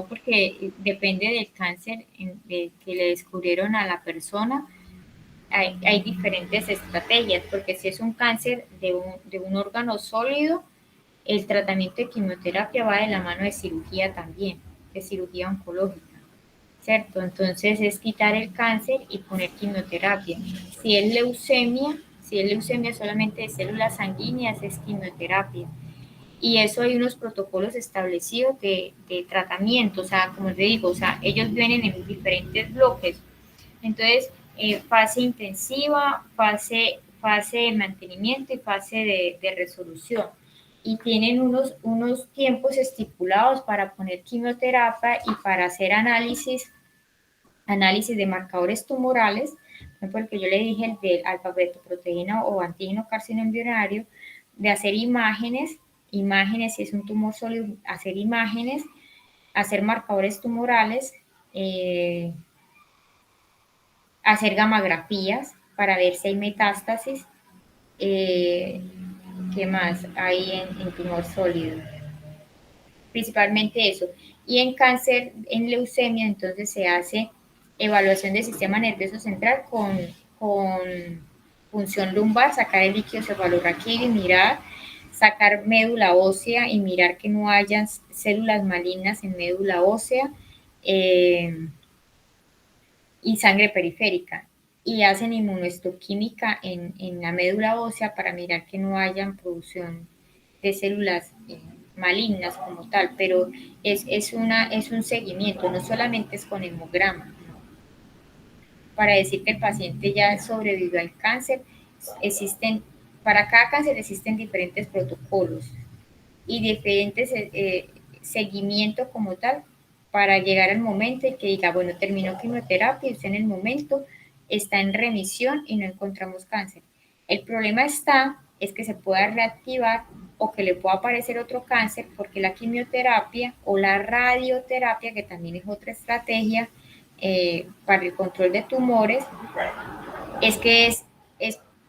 porque depende del cáncer que le descubrieron a la persona. Hay diferentes estrategias, porque si es un cáncer de un órgano sólido, el tratamiento de quimioterapia va de la mano de cirugía también, de cirugía oncológica, ¿cierto? Entonces es quitar el cáncer y poner quimioterapia. Si es leucemia solamente de células sanguíneas, es quimioterapia. Y eso hay unos protocolos establecidos de tratamiento, o sea, como te digo, o sea, ellos vienen en diferentes bloques. Entonces, fase intensiva, fase de mantenimiento y fase de resolución. Y tienen unos tiempos estipulados para poner quimioterapia y para hacer análisis de marcadores tumorales, por ejemplo, el que yo le dije, el de alfa-fetoproteína o antígeno carcinoembrionario, de hacer imágenes, si es un tumor sólido, hacer imágenes, hacer marcadores tumorales, hacer gamografías para ver si hay metástasis. ¿Qué más hay en tumor sólido? Principalmente eso. Y en cáncer, en leucemia, entonces se hace evaluación del sistema nervioso central con función lumbar, sacar el líquido cefalorraquídeo y mirar, sacar médula ósea y mirar que no hayan células malignas en médula ósea. Y sangre periférica, y hacen inmunohistoquímica en la médula ósea para mirar que no hayan producción de células malignas como tal, pero es un seguimiento, no solamente es con hemograma, ¿no? Para decir que el paciente ya sobrevivió al cáncer, para cada cáncer existen diferentes protocolos y diferentes seguimiento como tal para llegar al momento en que diga, bueno, terminó quimioterapia y usted en el momento está en remisión y no encontramos cáncer. El problema es que se pueda reactivar o que le pueda aparecer otro cáncer porque la quimioterapia o la radioterapia, que también es otra estrategia para el control de tumores, es que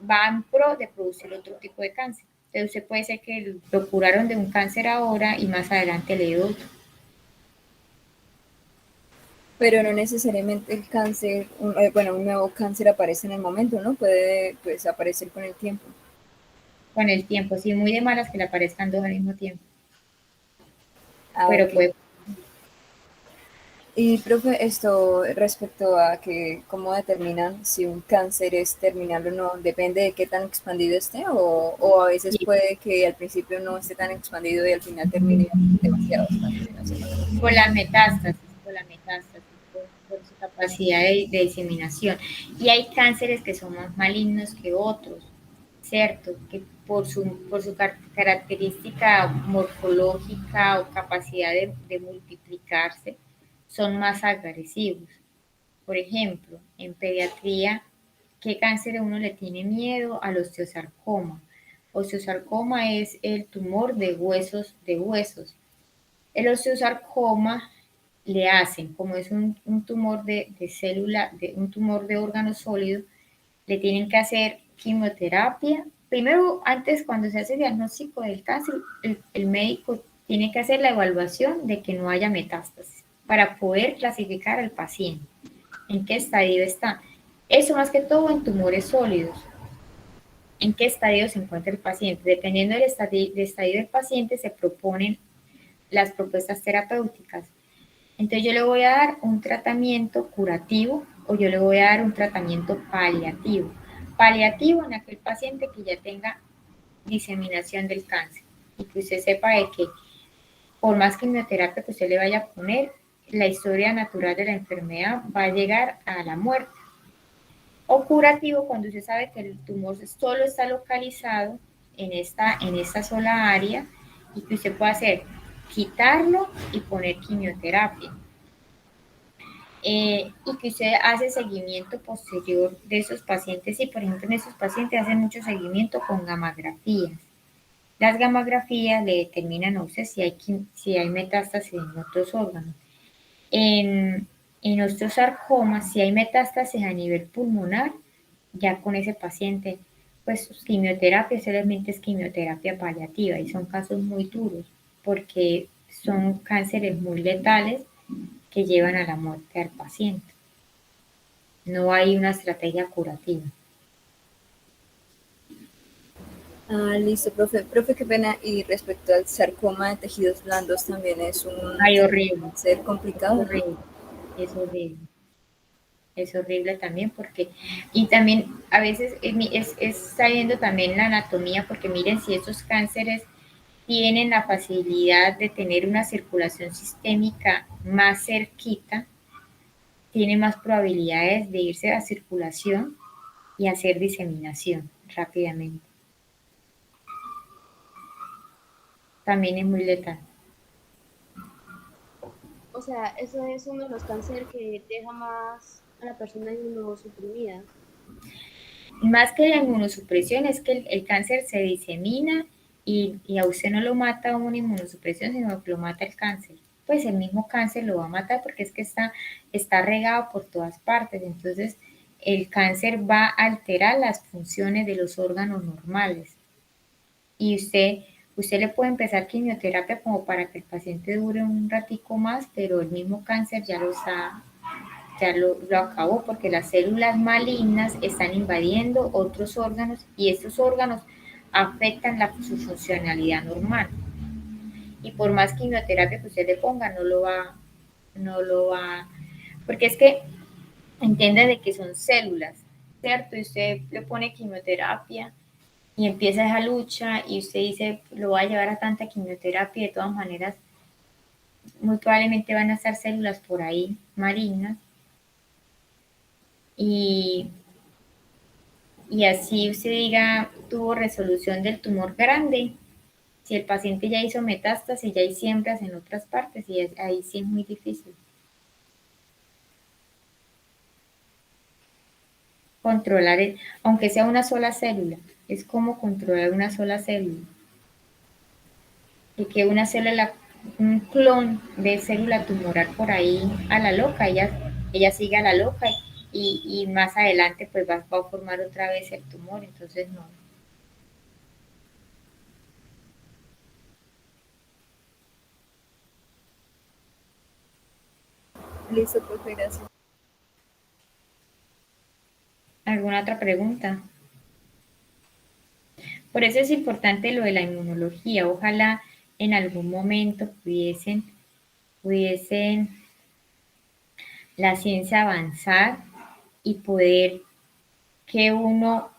va en pro de producir otro tipo de cáncer. Entonces usted puede ser que lo curaron de un cáncer ahora y más adelante le dio otro. Pero no necesariamente el cáncer, un nuevo cáncer aparece en el momento, ¿no? Puede pues aparecer con el tiempo. Con el tiempo, sí, muy de malas que le aparezcan dos al mismo tiempo. Pero Ok. puede. Y profe, esto respecto a que cómo determinan si un cáncer es terminal o no, depende de qué tan expandido esté, o a veces puede que al principio no esté tan expandido y al final termine demasiado expandido. No sé. Por la metástasis, por su capacidad de diseminación. Y hay cánceres que son más malignos que otros, ¿cierto? Que por su característica morfológica o capacidad de multiplicarse, son más agresivos. Por ejemplo, en pediatría, ¿qué cáncer uno le tiene miedo? Al osteosarcoma. Osteosarcoma es el tumor de huesos. El osteosarcoma le hacen, como es un tumor de célula, un tumor de órgano sólido, le tienen que hacer quimioterapia. Primero, antes, cuando se hace el diagnóstico del cáncer, el médico tiene que hacer la evaluación de que no haya metástasis para poder clasificar al paciente. ¿En qué estadio está? Eso más que todo en tumores sólidos. ¿En qué estadio se encuentra el paciente? Dependiendo del estadio del paciente, se proponen las propuestas terapéuticas. Entonces yo le voy a dar un tratamiento curativo o yo le voy a dar un tratamiento paliativo. Paliativo en aquel paciente que ya tenga diseminación del cáncer y que usted sepa de que por más quimioterapia que usted le vaya a poner, la historia natural de la enfermedad va a llegar a la muerte. O curativo cuando usted sabe que el tumor solo está localizado en esta sola área y que usted puede hacer quitarlo y poner quimioterapia. Y que usted hace seguimiento posterior de esos pacientes y por ejemplo en esos pacientes hacen mucho seguimiento con gamografías. Las gamografías le determinan a usted si hay metástasis en otros órganos. En osteosarcoma, si hay metástasis a nivel pulmonar, ya con ese paciente, pues quimioterapia solamente es quimioterapia paliativa y son casos muy duros porque son cánceres muy letales que llevan a la muerte al paciente. No hay una estrategia curativa. Listo, profe. Profe, qué pena. Y respecto al sarcoma de tejidos blandos, también es un horrible. ser complicado. Es horrible también porque, y también a veces es sabiendo también la anatomía, porque miren si estos cánceres tienen la facilidad de tener una circulación sistémica más cerquita, tiene más probabilidades de irse a circulación y hacer diseminación rápidamente. También es muy letal. O sea, eso es uno de los cánceres que deja más a la persona inmunosuprimida. Más que la inmunosupresión es que el cáncer se disemina y a usted no lo mata una inmunosupresión, sino que lo mata el cáncer. Pues el mismo cáncer lo va a matar porque es que está regado por todas partes. Entonces, el cáncer va a alterar las funciones de los órganos normales. Y usted le puede empezar quimioterapia como para que el paciente dure un ratico más, pero el mismo cáncer ya lo acabó porque las células malignas están invadiendo otros órganos y estos órganos afectan su funcionalidad normal. Y por más quimioterapia que usted le ponga, no lo va, porque es que entiende de que son células, ¿cierto? Y usted le pone quimioterapia y empieza esa lucha y usted dice, lo va a llevar a tanta quimioterapia y de todas maneras, muy probablemente van a estar células por ahí malignas. Y así usted diga, tuvo resolución del tumor grande, si el paciente ya hizo metástasis, ya hay siembras en otras partes y ahí sí es muy difícil. Controlar, aunque sea una sola célula, es como controlar una sola célula. Y que una célula, un clon de célula tumoral por ahí a la loca, ella sigue a la loca y más adelante pues va a formar otra vez el tumor, entonces no. Listo, profe, gracias. ¿Alguna otra pregunta? Por eso es importante lo de la inmunología. Ojalá en algún momento pudiesen la ciencia avanzar y poder que uno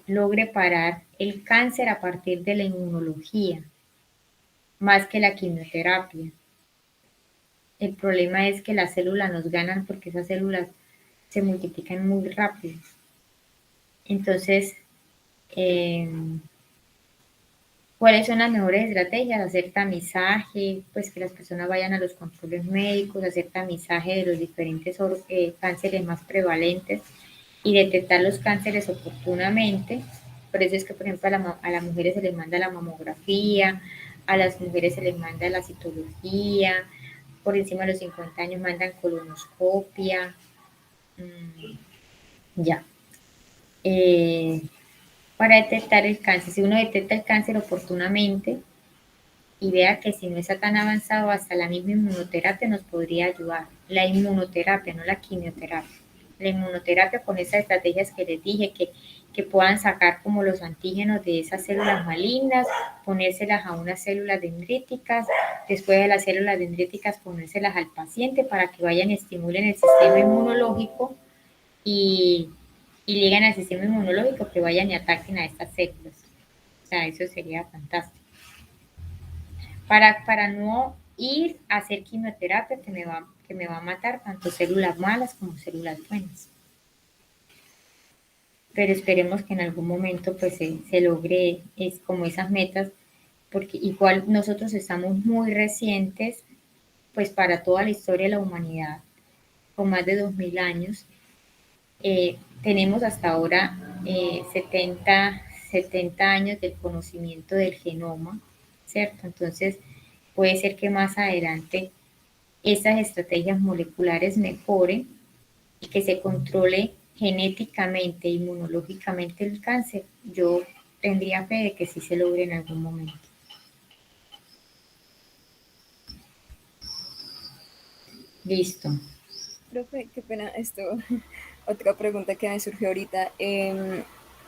logre parar el cáncer a partir de la inmunología, más que la quimioterapia. El problema es que las células nos ganan porque esas células se multiplican muy rápido. Entonces, ¿cuáles son las mejores estrategias? Hacer tamizaje, pues que las personas vayan a los controles médicos, hacer tamizaje de los diferentes cánceres más prevalentes y detectar los cánceres oportunamente. Por eso es que, por ejemplo, a las mujeres se les manda la mamografía, a las mujeres se les manda la citología, por encima de los 50 años mandan colonoscopia, ya. Para detectar el cáncer. Si uno detecta el cáncer oportunamente y vea que si no está tan avanzado, hasta la misma inmunoterapia nos podría ayudar. La inmunoterapia, no la quimioterapia. La inmunoterapia con esas estrategias que les dije, que puedan sacar como los antígenos de esas células malignas, ponérselas a unas células dendríticas, después de las células dendríticas ponérselas al paciente para que vayan y estimulen el sistema inmunológico y lleguen al sistema inmunológico que vayan y ataquen a estas células. O sea, eso sería fantástico. Para no ir a hacer quimioterapia que me va a matar tanto células malas como células buenas. Pero esperemos que en algún momento pues se logre como esas metas, porque igual nosotros estamos muy recientes pues para toda la historia de la humanidad, con más de 2000 años. Tenemos hasta ahora 70 años del conocimiento del genoma, ¿cierto? Entonces, puede ser que más adelante estas estrategias moleculares mejoren y que se controle genéticamente, inmunológicamente el cáncer. Yo tendría fe de que sí se logre en algún momento. Listo. Profe, qué pena esto. Otra pregunta que me surgió ahorita.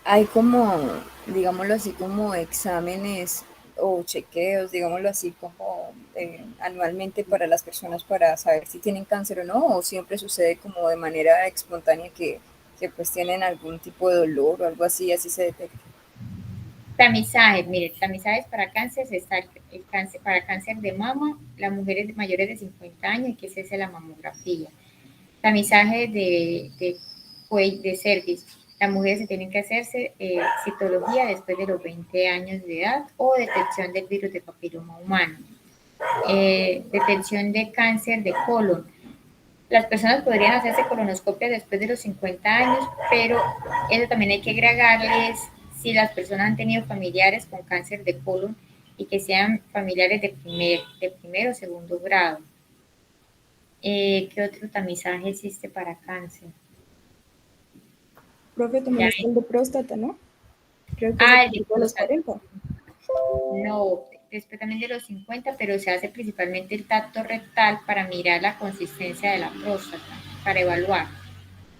Hay como, digámoslo así, como exámenes o chequeos, digámoslo así, como anualmente para las personas para saber si tienen cáncer o no, o siempre sucede como de manera espontánea que pues tienen algún tipo de dolor o algo así, así se detecta. Tamizaje, mire, tamizajes para cáncer, está el cáncer, para cáncer de mama, las mujeres mayores de 50 años, que es la mamografía. Tamizaje de cervix, las mujeres se tienen que hacerse citología después de los 20 años de edad o detección del virus de papiloma humano. Detección de cáncer de colon. Las personas podrían hacerse colonoscopia después de los 50 años, pero eso también hay que agregarles si las personas han tenido familiares con cáncer de colon y que sean familiares de primer o segundo grado. ¿Qué otro tamizaje existe para cáncer? Profe, también está el de próstata, ¿no? Creo que el es de de los 40. No, después también de los 50, pero se hace principalmente el tacto rectal para mirar la consistencia de la próstata, para evaluar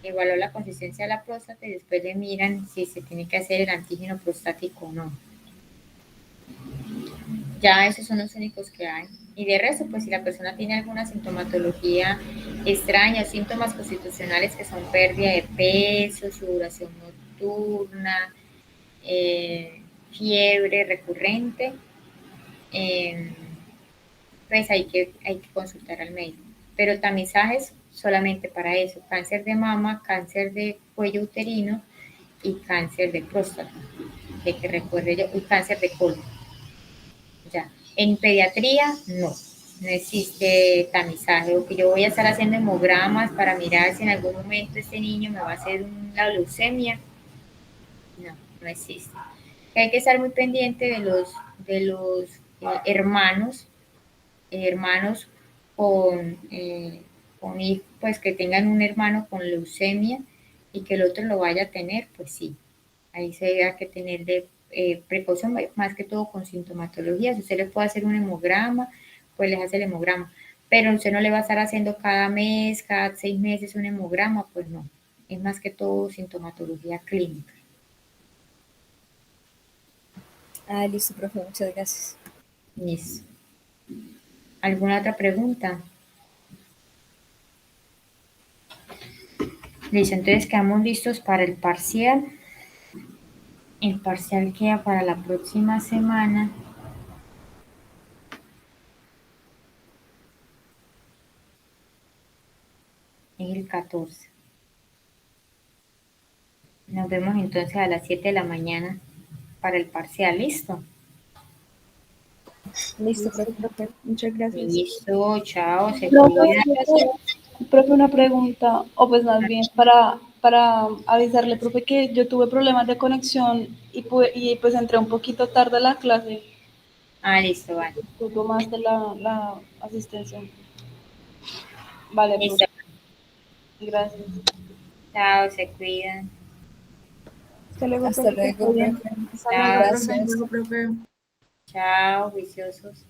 la consistencia de la próstata y después le miran si se tiene que hacer el antígeno prostático o no. Ya esos son los únicos que hay. Y de resto, pues si la persona tiene alguna sintomatología extraña, síntomas constitucionales que son pérdida de peso, sudoración nocturna, fiebre recurrente, pues hay que consultar al médico. Pero tamizajes solamente para eso, cáncer de mama, cáncer de cuello uterino y cáncer de próstata, de que recuerde yo, y cáncer de colon. Ya. En pediatría, no existe tamizaje, o que yo voy a estar haciendo hemogramas para mirar si en algún momento este niño me va a hacer una leucemia. No existe. Hay que estar muy pendiente de los hermanos con pues que tengan un hermano con leucemia y que el otro lo vaya a tener, pues sí, ahí se debe que tener de precaución, más que todo con sintomatología. Si usted le puede hacer un hemograma, pues les hace el hemograma, pero usted no le va a estar haciendo cada mes, cada 6 meses un hemograma, pues no, es más que todo sintomatología clínica. Ah, listo, profe, muchas gracias. Listo. ¿Alguna otra pregunta? Listo, entonces quedamos listos para el parcial. El parcial queda para la próxima semana. Es el 14. Nos vemos entonces a las 7 de la mañana para el parcial. ¿Listo? Listo, profe. Profe, muchas gracias. Listo, chao, se Profe, cuida. profe, una pregunta, o pues más bien para avisarle, profe, que yo tuve problemas de conexión y pues entré un poquito tarde a la clase. Ah, listo, vale. Tú tomaste la asistencia. Vale, Listo. profe. Gracias. Chao, se cuidan. Hasta luego, Hasta profe, que luego, esté bien. profe. Hasta Chao, luego, Gracias. Hasta luego, profe. chao, juiciosos.